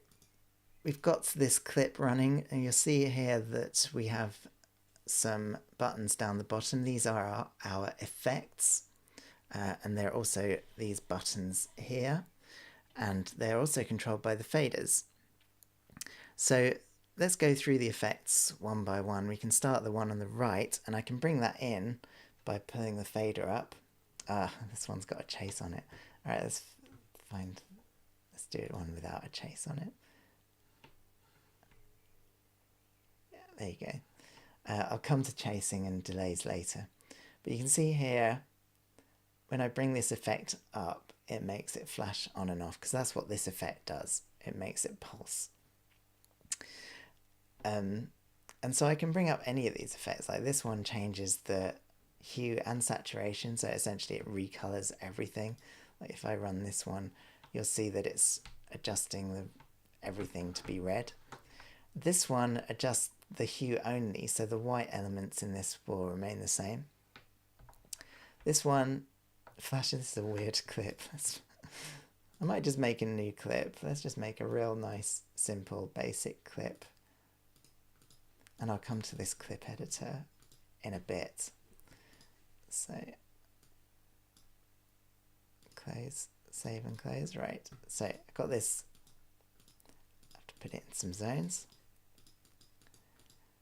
we've got this clip running, and you'll see here that we have some buttons down the bottom. These are our effects, and there are also these buttons here, and they're also controlled by the faders. So let's go through the effects one by one. We can start the one on the right, and I can bring that in by pulling the fader up. This one's got a chase on it. All right, let's do one without a chase on it. Yeah, there you go. I'll come to chasing and delays later. But you can see here, when I bring this effect up, it makes it flash on and off, because that's what this effect does. It makes it pulse. And so I can bring up any of these effects. Like this one changes the hue and saturation, so essentially it recolors everything. Like if I run this one, you'll see that it's adjusting everything to be red. This one adjusts the hue only, so the white elements in this will remain the same. This one flashes. This is a weird clip. I might just make a new clip. Let's just make a real nice, simple, basic clip. And I'll come to this clip editor in a bit. So, close, save and close. Right, so I've got this. I have to put it in some zones.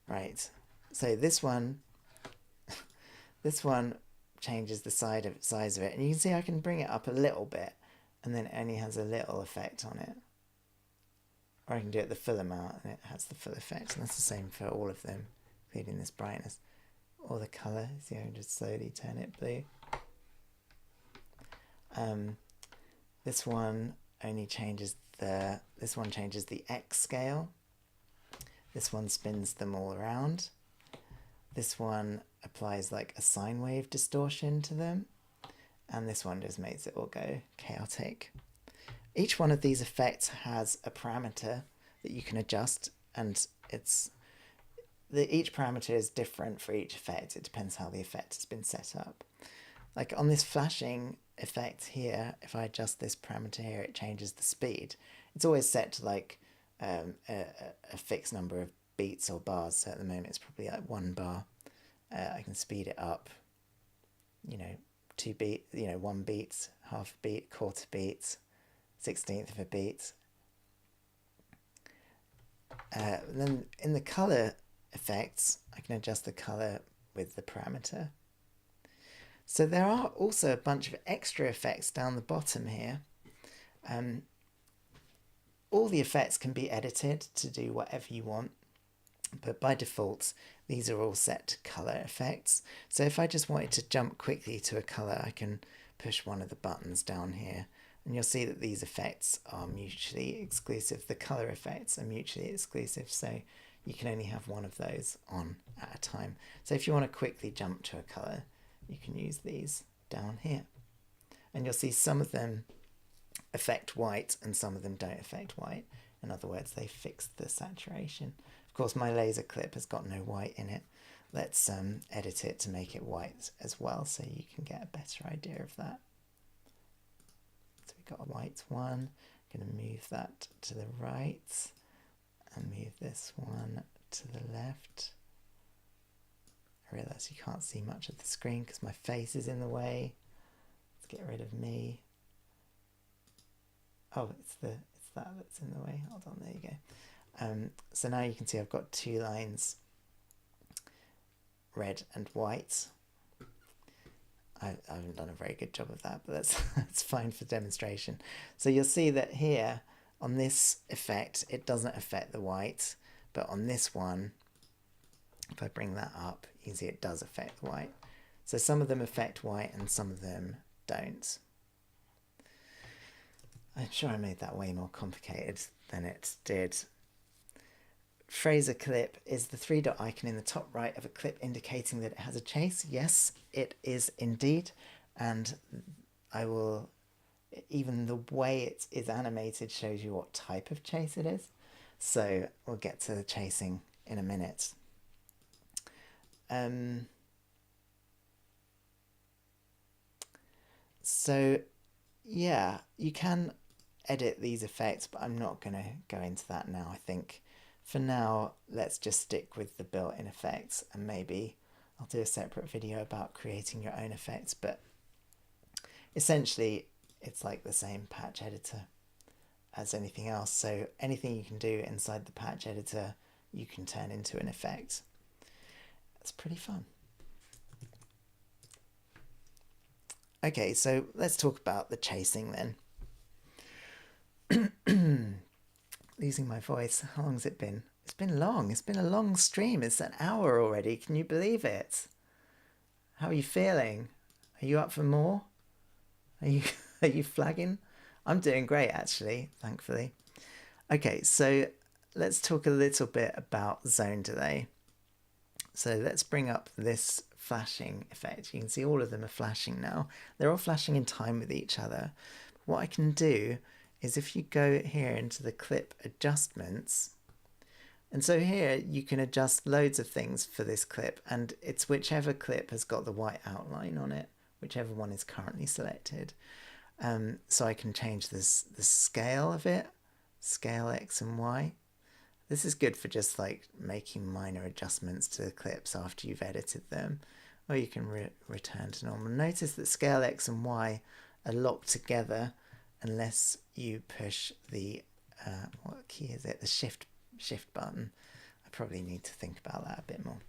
Right, so this one changes the size of it, and you can see I can bring it up a little bit, and then it only has a little effect on it. Or I can do it the full amount, and it has the full effect, and that's the same for all of them, including this brightness. Or the colour, see I can just slowly turn it blue. This one only changes this one changes the X scale. This one spins them all around. This one applies like a sine wave distortion to them. And this one just makes it all go chaotic. Each one of these effects has a parameter that you can adjust, and each parameter is different for each effect. It depends how the effect has been set up. Like on this flashing effect here, if I adjust this parameter here, it changes the speed. It's always set to like a fixed number of beats or bars. So at the moment it's probably like 1 bar. I can speed it up, 2 beat, 1 beat, half a beat, quarter beat, 16th of a beat. Then in the color effects, I can adjust the color with the parameter. So there are also a bunch of extra effects down the bottom here. All the effects can be edited to do whatever you want, but by default, these are all set to color effects. So if I just wanted to jump quickly to a color, I can push one of the buttons down here, and you'll see that these effects are mutually exclusive. The color effects are mutually exclusive, so you can only have one of those on at a time. So if you want to quickly jump to a color, you can use these down here. And you'll see some of them affect white and some of them don't affect white. In other words, they fix the saturation. Of course, my laser clip has got no white in it. Let's edit it to make it white as well, so you can get a better idea of that. So we've got a white one. I'm going to move that to the right and move this one to the left. I realise you can't see much of the screen because my face is in the way. Let's get rid of me. Oh, it's that that's in the way. Hold on, there you go. So now you can see I've got 2 lines, red and white. I haven't done a very good job of that, but that's fine for demonstration. So you'll see that here on this effect, it doesn't affect the white, but on this one, if I bring that up, you can see it does affect the white. So some of them affect white and some of them don't. I'm sure I made that way more complicated than it did. Fraser clip is the 3-dot icon in the top right of a clip indicating that it has a chase. Yes, it is indeed. And even the way it is animated shows you what type of chase it is. So we'll get to the chasing in a minute. So yeah, you can edit these effects, but I'm not going to go into that now. I think for now, let's just stick with the built-in effects, and maybe I'll do a separate video about creating your own effects, but essentially it's like the same patch editor as anything else. So anything you can do inside the patch editor, you can turn into an effect. It's pretty fun. Okay, so let's talk about the chasing then. Losing my voice. How long has it been? It's been long. It's been a long stream. It's an hour already. Can you believe it? How are you feeling? Are you up for more? Are you are you flagging? I'm doing great actually, thankfully. Okay, so let's talk a little bit about zone delay. So let's bring up this flashing effect. You can see all of them are flashing now. They're all flashing in time with each other. What I can do is if you go here into the clip adjustments, and so here you can adjust loads of things for this clip, and it's whichever clip has got the white outline on it, whichever one is currently selected. So I can change the scale of it, scale X and Y. This is good for just like making minor adjustments to the clips after you've edited them, or you can return to normal. Notice that scale X and Y are locked together unless you push the, what key is it? The shift button. I probably need to think about that a bit more.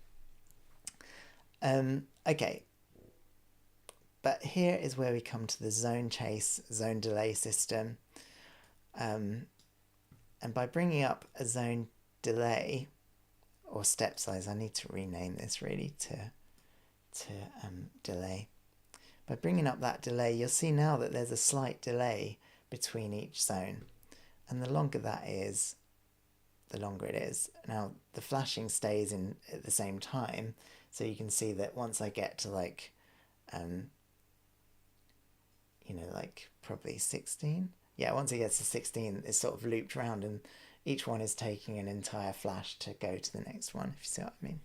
Okay, but here is where we come to the zone chase, zone delay system. And by bringing up a zone delay or step size, I need to rename this really to delay. By bringing up that delay, you'll see now that there's a slight delay between each zone. And the longer that is, the longer it is. Now, the flashing stays in at the same time. So you can see that once I get to like, like probably 16. Yeah, once it gets to 16, it's sort of looped around and each one is taking an entire flash to go to the next one, if you see what I mean.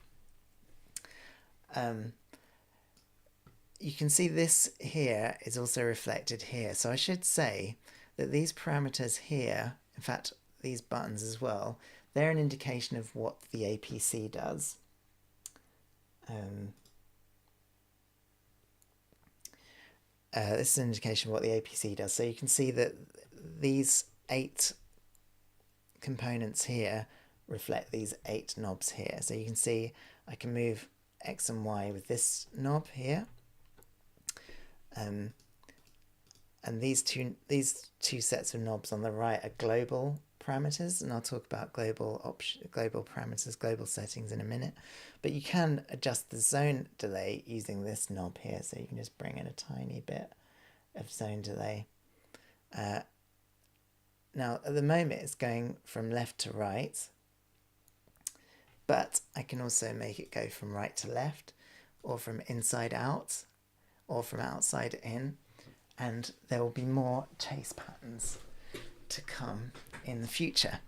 You can see this here is also reflected here. So I should say that these parameters here, in fact, these buttons as well, they're an indication of what the APC does. This is an indication of what the APC does. So you can see that these 8 components here reflect these 8 knobs here. So you can see I can move X and Y with this knob here. And these two sets of knobs on the right are global parameters, and I'll talk about global parameters, global settings in a minute. But you can adjust the zone delay using this knob here, so you can just bring in a tiny bit of zone delay. Now at the moment it's going from left to right, but I can also make it go from right to left, or from inside out, or from outside in, and there will be more chase patterns to come in the future.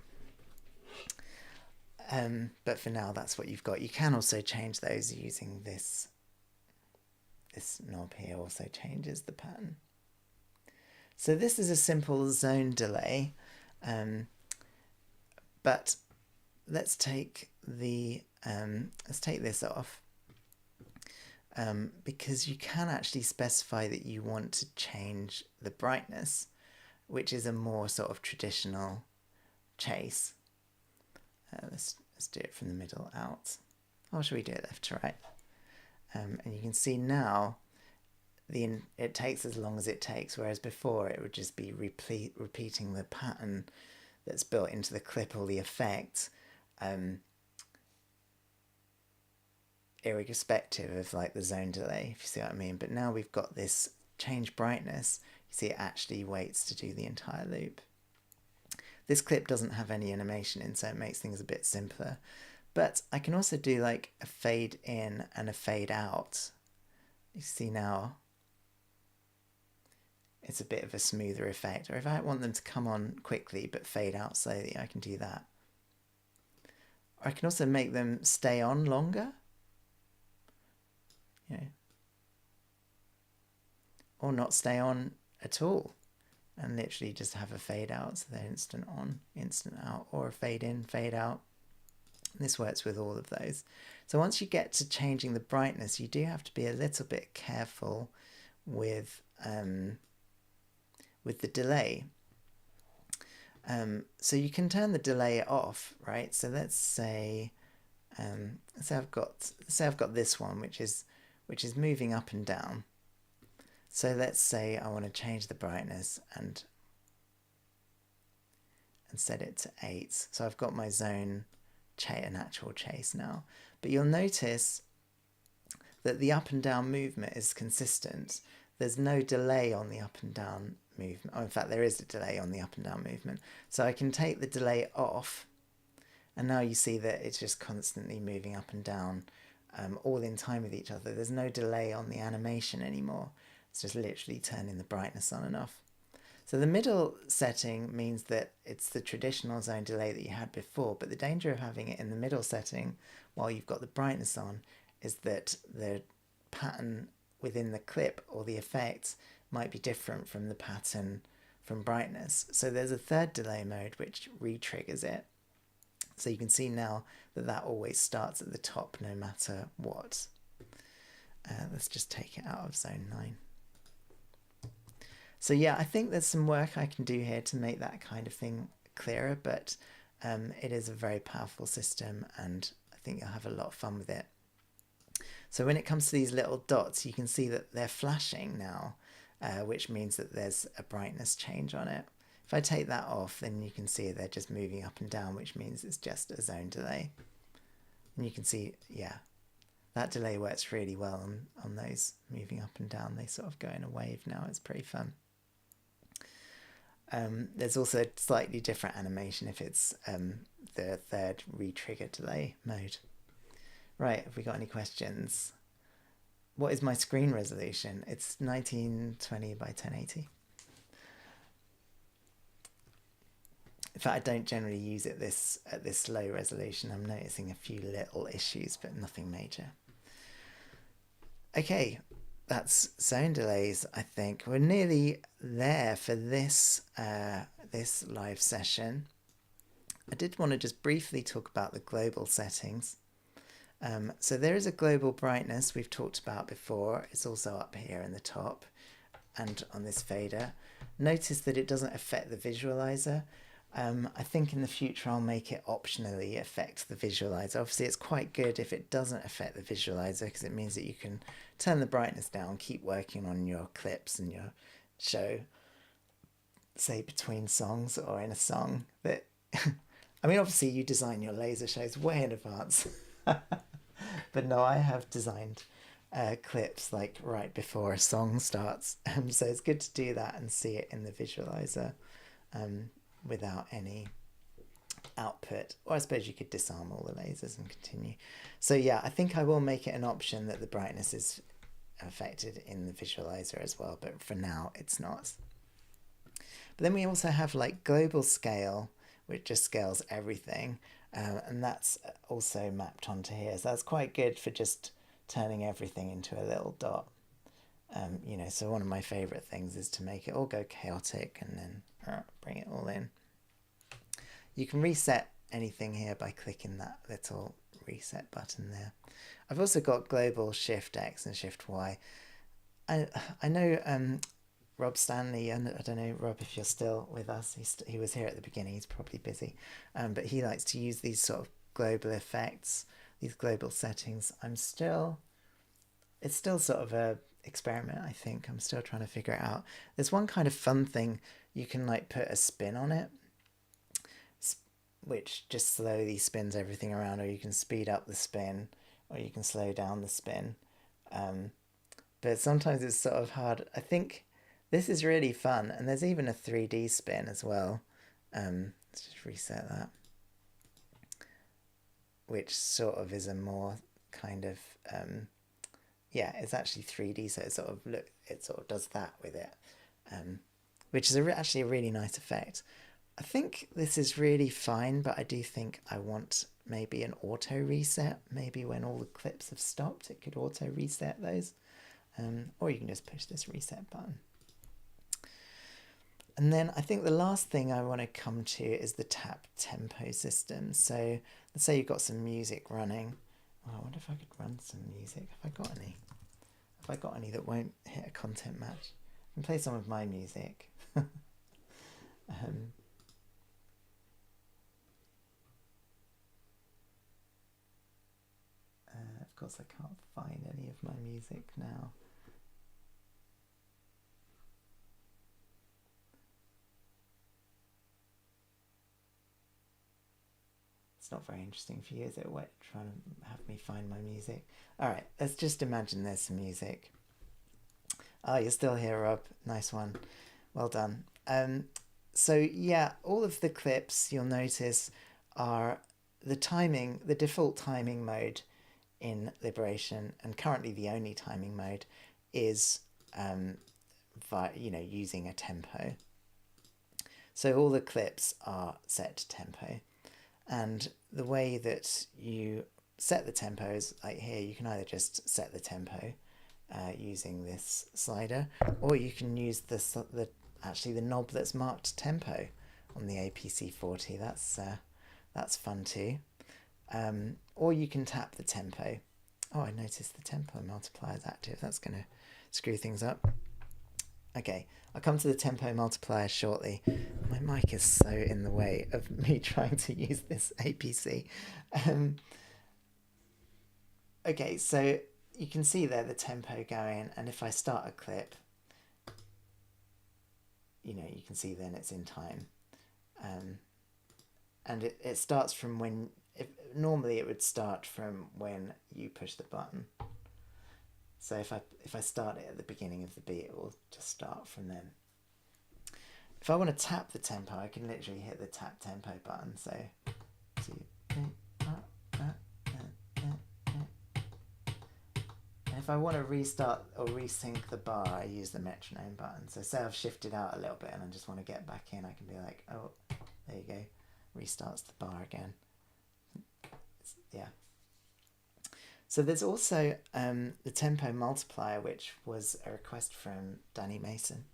But for now, that's what you've got. You can also change those using this knob here, also changes the pattern. So this is a simple zone delay, but let's take this off. Because you can actually specify that you want to change the brightness, which is a more sort of traditional chase. Let's do it from the middle out. Or should we do it left to right? And you can see now it takes as long as it takes, whereas before it would just be repeating the pattern that's built into the clip or the effect, irrespective of like the zone delay, if you see what I mean. But now we've got this change brightness, you see it actually waits to do the entire loop. This clip doesn't have any animation in, so it makes things a bit simpler. But I can also do like a fade in and a fade out. You see now it's a bit of a smoother effect. Or if I want them to come on quickly but fade out slowly, I can do that. Or I can also make them stay on longer. Or not stay on at all and literally just have a fade out, so they're instant on, instant out, or a fade in, fade out. This works with all of those. So once you get to changing the brightness, you do have to be a little bit careful with the delay. So you can turn the delay off, right? So let's say I've got this one which is moving up and down. So let's say I want to change the brightness and set it to 8. So I've got my zone an actual chase now. But you'll notice that the up and down movement is consistent. There's no delay on the up and down movement. Oh, in fact, there is a delay on the up and down movement. So I can take the delay off, and now you see that it's just constantly moving up and down, all in time with each other. There's no delay on the animation anymore. It's just literally turning the brightness on and off. So the middle setting means that it's the traditional zone delay that you had before, but the danger of having it in the middle setting while you've got the brightness on is that the pattern within the clip or the effect might be different from the pattern from brightness. So there's a third delay mode which re-triggers it. So you can see now that that always starts at the top no matter what. Let's just take it out of zone 9. So yeah, I think there's some work I can do here to make that kind of thing clearer, but it is a very powerful system and I think you'll have a lot of fun with it. So when it comes to these little dots, you can see that they're flashing now, which means that there's a brightness change on it. If I take that off, then you can see they're just moving up and down, which means it's just a zone delay. And you can see, yeah, that delay works really well on those moving up and down. They sort of go in a wave now. It's pretty fun. There's also a slightly different animation if it's the third re-trigger delay mode. Right, have we got any questions? What is my screen resolution? It's 1920 by 1080. In fact, I don't generally use it at this low resolution. I'm noticing a few little issues, but nothing major. Okay, that's zone delays, I think. We're nearly there for this, this live session. I did want to just briefly talk about the global settings. So there is a global brightness we've talked about before. It's also up here in the top and on this fader. Notice that it doesn't affect the visualizer. I think in the future I'll make it optionally affect the visualizer. Obviously it's quite good if it doesn't affect the visualizer because it means that you can turn the brightness down, keep working on your clips and your show, say between songs or in a song. That I mean, obviously you design your laser shows way in advance. But no, I have designed clips like right before a song starts. So it's good to do that and see it in the visualizer without any output. Or I suppose you could disarm all the lasers and continue. So yeah, I think I will make it an option that the brightness is affected in the visualizer as well, but for now it's not. But then we also have like global scale, which just scales everything. And that's also mapped onto here. So that's quite good for just turning everything into a little dot. You know, so one of my favorite things is to make it all go chaotic and then bring it all in. You can reset anything here by clicking that little reset button there. I've also got global Shift X and Shift Y. I know Rob Stanley, and I don't know, Rob, if you're still with us, he was here at the beginning, he's probably busy, but he likes to use these sort of global effects, these global settings. it's still sort of a experiment, I think. I'm still trying to figure it out. There's one kind of fun thing, you can like put a spin on it, which just slowly spins everything around, or you can speed up the spin, or you can slow down the spin. But sometimes it's sort of hard. I think this is really fun, and there's even a 3D spin as well. Let's just reset that. Which sort of is a more kind of, yeah, it's actually 3D, so it sort of does that with it, which is actually a really nice effect. I think this is really fine, but I do think I want maybe an auto reset. Maybe when all the clips have stopped, it could auto reset those. Or you can just push this reset button. And then I think the last thing I want to come to is the tap tempo system. So let's say you've got some music running. Oh, I wonder if I could run some music. Have I got any? Have I got any that won't hit a content match? I can play some of my music. Of course, I can't find any of my music now. It's not very interesting for you, is it? What, trying to have me find my music? All right, let's just imagine there's some music. Oh, you're still here, Rob. Nice one. Well done. So yeah, all of the clips you'll notice are the default timing mode in Liberation, and currently the only timing mode is using a tempo. So all the clips are set to tempo, and the way that you set the tempo is like here. You can either just set the tempo using this slider, or you can use the knob that's marked tempo on the APC40. That's fun too. Or you can tap the tempo. Oh, I noticed the tempo multiplier is active. That's going to screw things up. Okay, I'll come to the tempo multiplier shortly. My mic is so in the way of me trying to use this APC. Okay, so you can see there the tempo going, and if I start a clip, you can see then it's in time. And it starts from when, normally it would start from when you push the button. So if I start it at the beginning of the beat, it will just start from then. If I want to tap the tempo, I can literally hit the tap tempo button. So, and if I want to restart or resync the bar, I use the metronome button. So say I've shifted out a little bit and I just want to get back in, I can be like, oh, there you go, restarts the bar again. Yeah. So there's also the tempo multiplier, which was a request from Danny Mason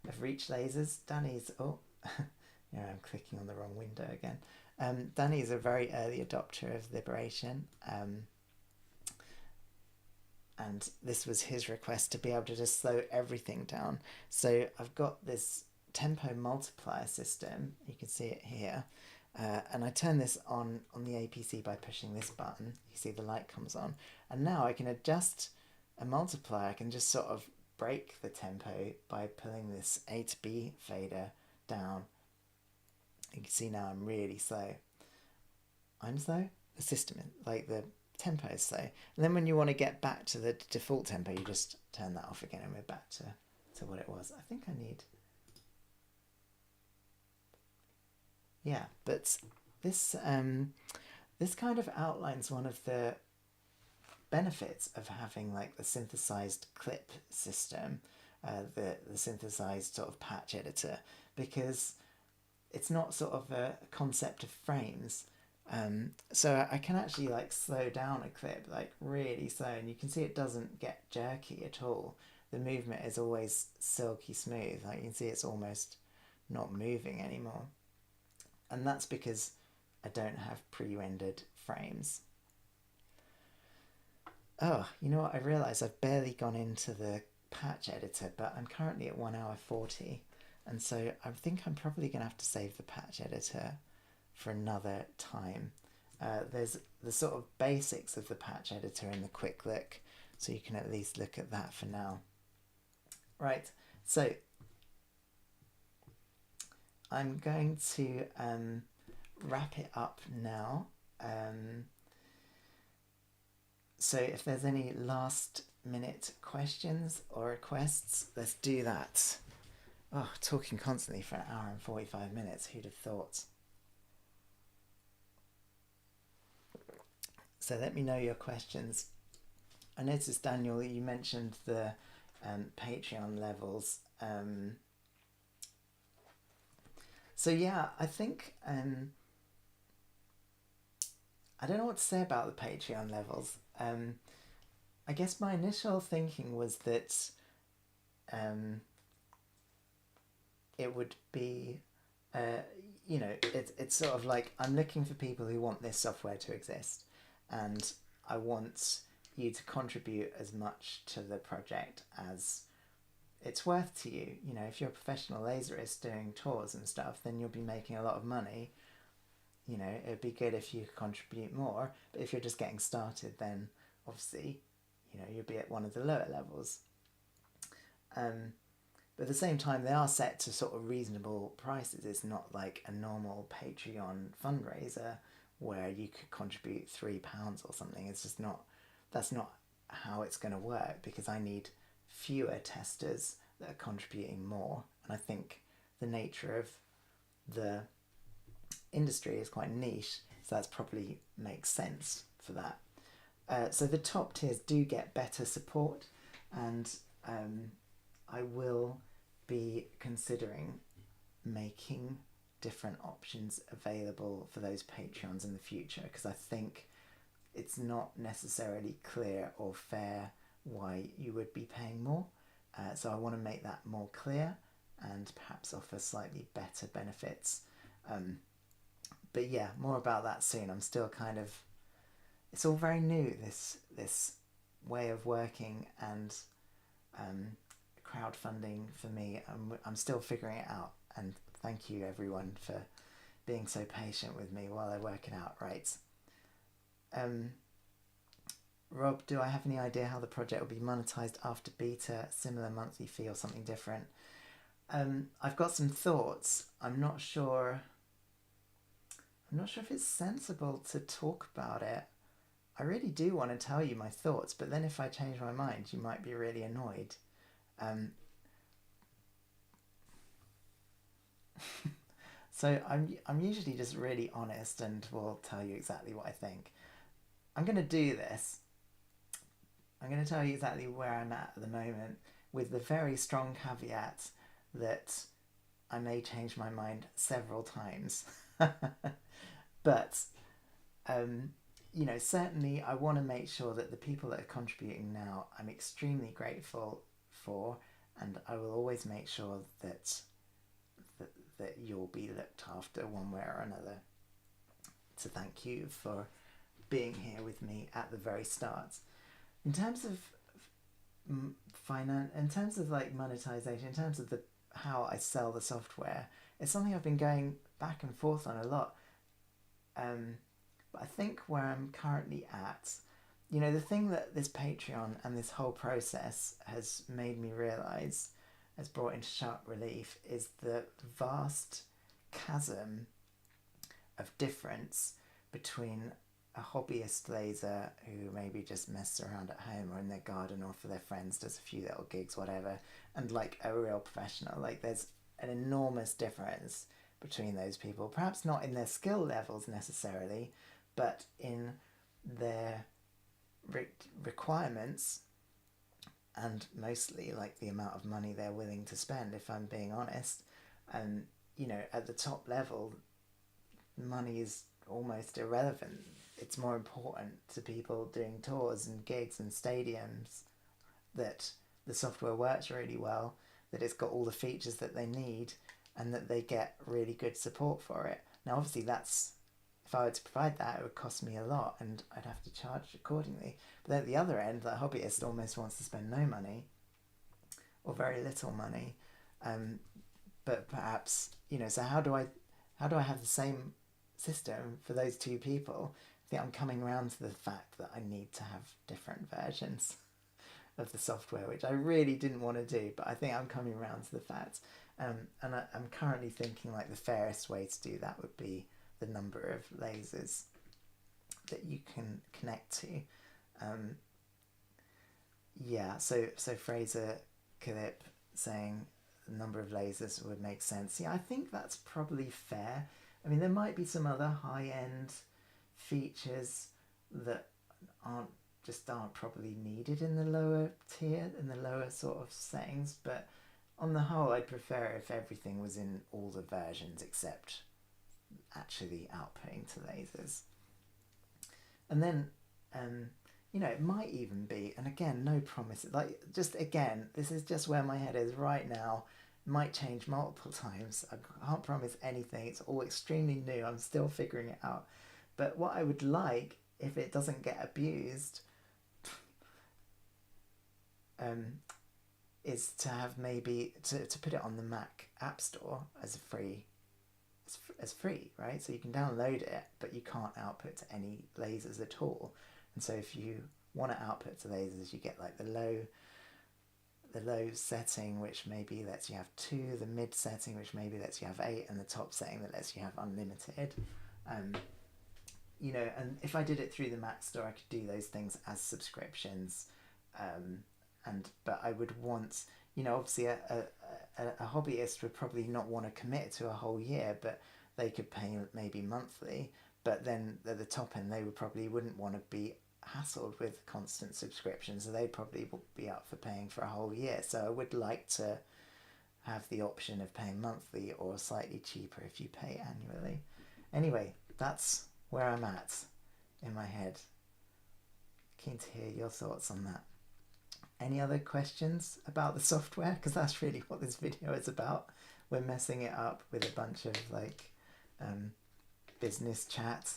of Reach Lasers. Danny's, I'm clicking on the wrong window again. Danny is a very early adopter of Liberation. And this was his request to be able to just slow everything down. So I've got this tempo multiplier system. You can see it here. And I turn this on the APC by pushing this button. You see the light comes on. And now I can adjust a multiplier. I can just sort of break the tempo by pulling this A to B fader down. You can see now I'm really slow. I'm slow? The system, like the tempo is slow. And then when you want to get back to the default tempo, you just turn that off again and we're back to what it was. I think I need... Yeah, but this kind of outlines one of the benefits of having like the synthesized clip system, the synthesized sort of patch editor, because it's not sort of a concept of frames. So I can actually like slow down a clip like really slow, and you can see it doesn't get jerky at all. The movement is always silky smooth. Like you can see it's almost not moving anymore. And that's because I don't have pre-rendered frames. Oh, you know what? I realised I've barely gone into the patch editor, but I'm currently at 1 hour 40. And so I think I'm probably going to have to save the patch editor for another time. There's the sort of basics of the patch editor in the quick look, so you can at least look at that for now. Right, so I'm going to wrap it up now. So if there's any last minute questions or requests, let's do that. Oh, talking constantly for 1 hour and 45 minutes, who'd have thought? So let me know your questions. I noticed, Daniel, you mentioned the Patreon levels. So yeah, I think, I don't know what to say about the Patreon levels. I guess my initial thinking was that it would be, it's sort of like, I'm looking for people who want this software to exist, and I want you to contribute as much to the project as it's worth to you. You know, if you're a professional laserist doing tours and stuff, then you'll be making a lot of money. You know, it'd be good if you contribute more, but if you're just getting started, then obviously, you'll be at one of the lower levels. But at the same time, they are set to sort of reasonable prices. It's not like a normal Patreon fundraiser where you could contribute £3 or something. It's just not, that's not how it's going to work, because I need fewer testers that are contributing more. And I think the nature of the industry is quite niche, so that's probably makes sense for that. So the top tiers do get better support, and I will be considering making different options available for those Patreons in the future, because I think it's not necessarily clear or fair why you would be paying more. So I want to make that more clear and perhaps offer slightly better benefits. But yeah, more about that soon. I'm still kind of, it's all very new, this way of working, and crowdfunding for me. I'm still figuring it out, and thank you everyone for being so patient with me while I work it out. Right. Rob, do I have any idea how the project will be monetized after beta? Similar monthly fee or something different? I've got some thoughts. I'm not sure if it's sensible to talk about it. I really do want to tell you my thoughts, but then if I change my mind, you might be really annoyed. So I'm usually just really honest and will tell you exactly what I think. I'm going to do this. I'm going to tell you exactly where I'm at the moment, with the very strong caveat that I may change my mind several times. But, you know, certainly I want to make sure that the people that are contributing now, I'm extremely grateful for, and I will always make sure that you'll be looked after one way or another. So thank you for being here with me at the very start. In terms of finance, in terms of like monetization, in terms of how I sell the software, it's something I've been going back and forth on a lot. But I think where I'm currently at, you know, the thing that this Patreon and this whole process has made me realise, has brought into sharp relief, is the vast chasm of difference between a hobbyist laser who maybe just messes around at home or in their garden or for their friends, does a few little gigs, whatever, and like a real professional. Like there's an enormous difference between those people, perhaps not in their skill levels necessarily, but in their requirements, and mostly like the amount of money they're willing to spend, if I'm being honest. And you know, at the top level, money is almost irrelevant. It's more important to people doing tours and gigs and stadiums that the software works really well, that it's got all the features that they need, and that they get really good support for it. Now obviously that's, if I were to provide that, it would cost me a lot and I'd have to charge accordingly. But then at the other end, the hobbyist almost wants to spend no money or very little money. But perhaps, you know, so how do I have the same system for those two people? I think I'm coming around to the fact that I need to have different versions of the software, which I really didn't want to do, but I think I'm coming around to the fact. And I'm currently thinking like the fairest way to do that would be the number of lasers that you can connect to. Yeah, so Fraser Killip saying the number of lasers would make sense. Yeah, I think that's probably fair. I mean, there might be some other high-end features that aren't probably needed in the lower tier, in the lower sort of settings, but on the whole, I'd prefer if everything was in all the versions except actually outputting to lasers. And then, you know, it might even be, and again, no promises, like, just again, this is just where my head is right now. It might change multiple times. I can't promise anything. It's all extremely new. I'm still figuring it out. But what I would like, if it doesn't get abused, is to have maybe to put it on the Mac App Store as free, right? So you can download it, but you can't output to any lasers at all. And so if you want to output to lasers, you get like the low setting, which maybe lets you have 2, the mid setting, which maybe lets you have 8, and the top setting that lets you have unlimited. you know, and if I did it through the Mac store, I could do those things as subscriptions. But I would want, you know, obviously a hobbyist would probably not want to commit to a whole year, but they could pay maybe monthly. But then at the top end, they wouldn't want to be hassled with constant subscriptions, so they'd probably be up for paying for a whole year. So I would like to have the option of paying monthly or slightly cheaper if you pay annually. Anyway, that's where I'm at in my head. Keen to hear your thoughts on that. Any other questions about the software? Because that's really what this video is about. We're messing it up with a bunch of like business chat.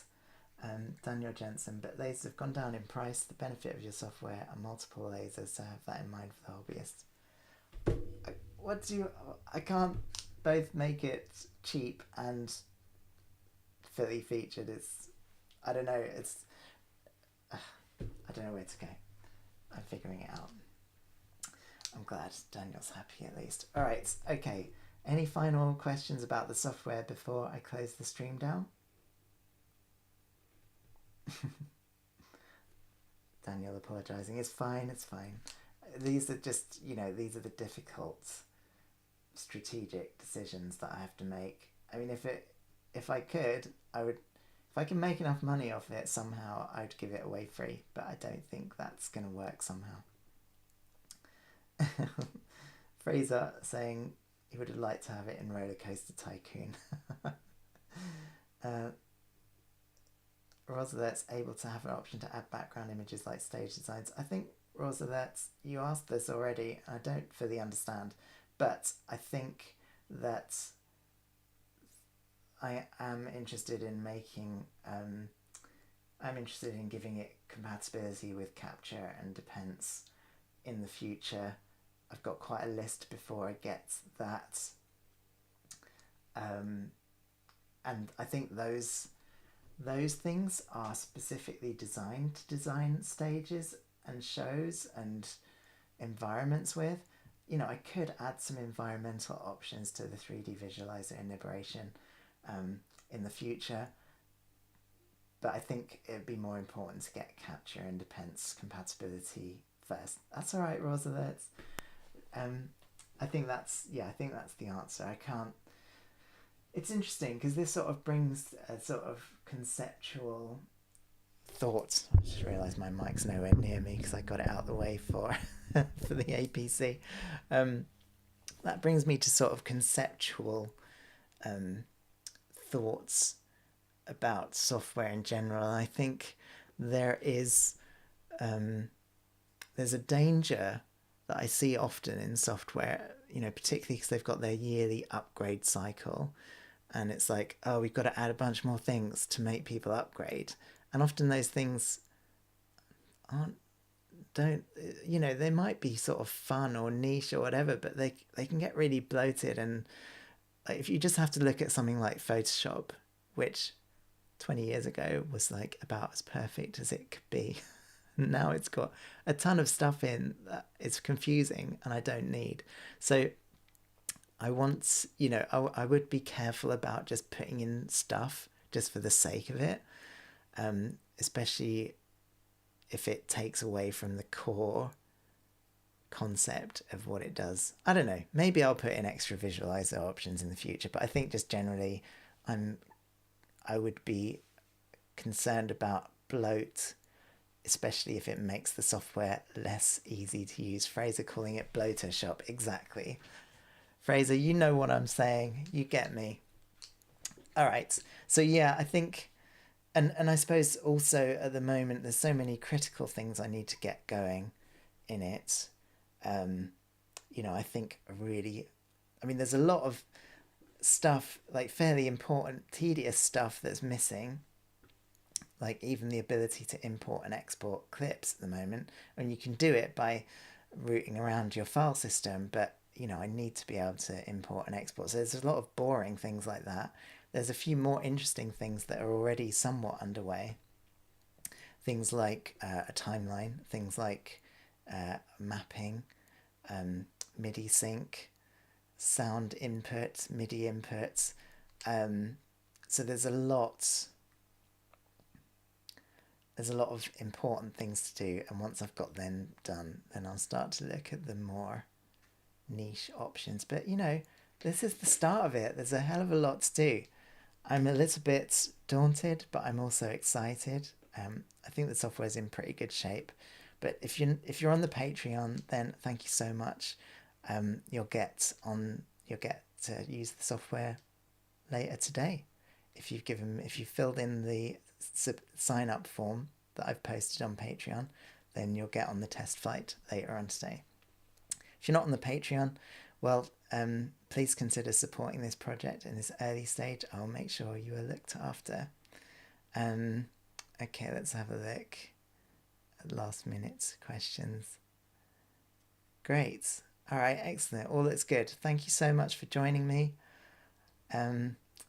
Daniel Jensen, but lasers have gone down in price. The benefit of your software are multiple lasers, so have that in mind for the hobbyist. I can't both make it cheap and fully featured. I don't know, I don't know where to go. I'm figuring it out. I'm glad Daniel's happy at least. All right, okay. Any final questions about the software before I close the stream down? Daniel apologising. It's fine. These are just, you know, these are the difficult strategic decisions that I have to make. I mean, if I could, if I can make enough money off it somehow, I'd give it away free, but I don't think that's going to work somehow. Fraser saying he would have liked to have it in Roller Coaster Tycoon. Rosalette's able to have an option to add background images like stage designs. I think, Rosalette, you asked this already. I don't fully understand, but I think that I am interested in making, I'm interested in giving it compatibility with Capture and Depends in the future. I've got quite a list before I get that. And I think those things are specifically designed to design stages and shows and environments with. You know, I could add some environmental options to the 3D Visualiser in Liberation in the future, but I think it'd be more important to get Capture and Depends compatibility first. That's all right, Rosalind. I think that's the answer. I can't. It's interesting because this sort of brings a sort of conceptual thoughts. I just realised my mic's nowhere near me because I got it out the way for for the APC. That brings me to sort of conceptual thoughts about software in general. I think there's a danger that I see often in software, you know, particularly because they've got their yearly upgrade cycle, and it's like, oh, we've got to add a bunch more things to make people upgrade, and often those things they might be sort of fun or niche or whatever, but they can get really bloated. And like, if you just have to look at something like Photoshop, which 20 years ago was like about as perfect as it could be, now it's got a ton of stuff in that it's confusing and I don't need. So I want, you know, I would be careful about just putting in stuff just for the sake of it, especially if it takes away from the core concept of what it does. I don't know, maybe I'll put in extra visualizer options in the future, but I think just generally I would be concerned about bloat, especially if it makes the software less easy to use. Fraser calling it bloater shop. Exactly. Fraser, you know what I'm saying. You get me. All right. So yeah, I think, and I suppose also at the moment, there's so many critical things I need to get going in it. You know, I think really, I mean, there's a lot of stuff, like fairly important, tedious stuff that's missing. Like even the ability to import and export clips at the moment, and you can do it by routing around your file system, but you know, I need to be able to import and export. So there's a lot of boring things like that. There's a few more interesting things that are already somewhat underway. Things like a timeline, things like mapping, MIDI sync, sound input, MIDI inputs. So there's a lot there's a lot of important things to do, and once I've got them done, then I'll start to look at the more niche options. But you know, this is the start of it. There's a hell of a lot to do. I'm a little bit daunted, but I'm also excited. I think the software is in pretty good shape. But if you're on the Patreon, then thank you so much. You'll get to use the software later today. If you filled in the sign up form that I've posted on Patreon, then you'll get on the test flight later on today. If you're not on the Patreon, well, please consider supporting this project in this early stage. I'll make sure you are looked after. Okay, let's have a look at last minute questions. Great. All right, excellent. All looks good. Thank you so much for joining me.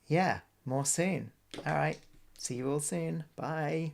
Yeah, more soon. All right, see you all soon. Bye.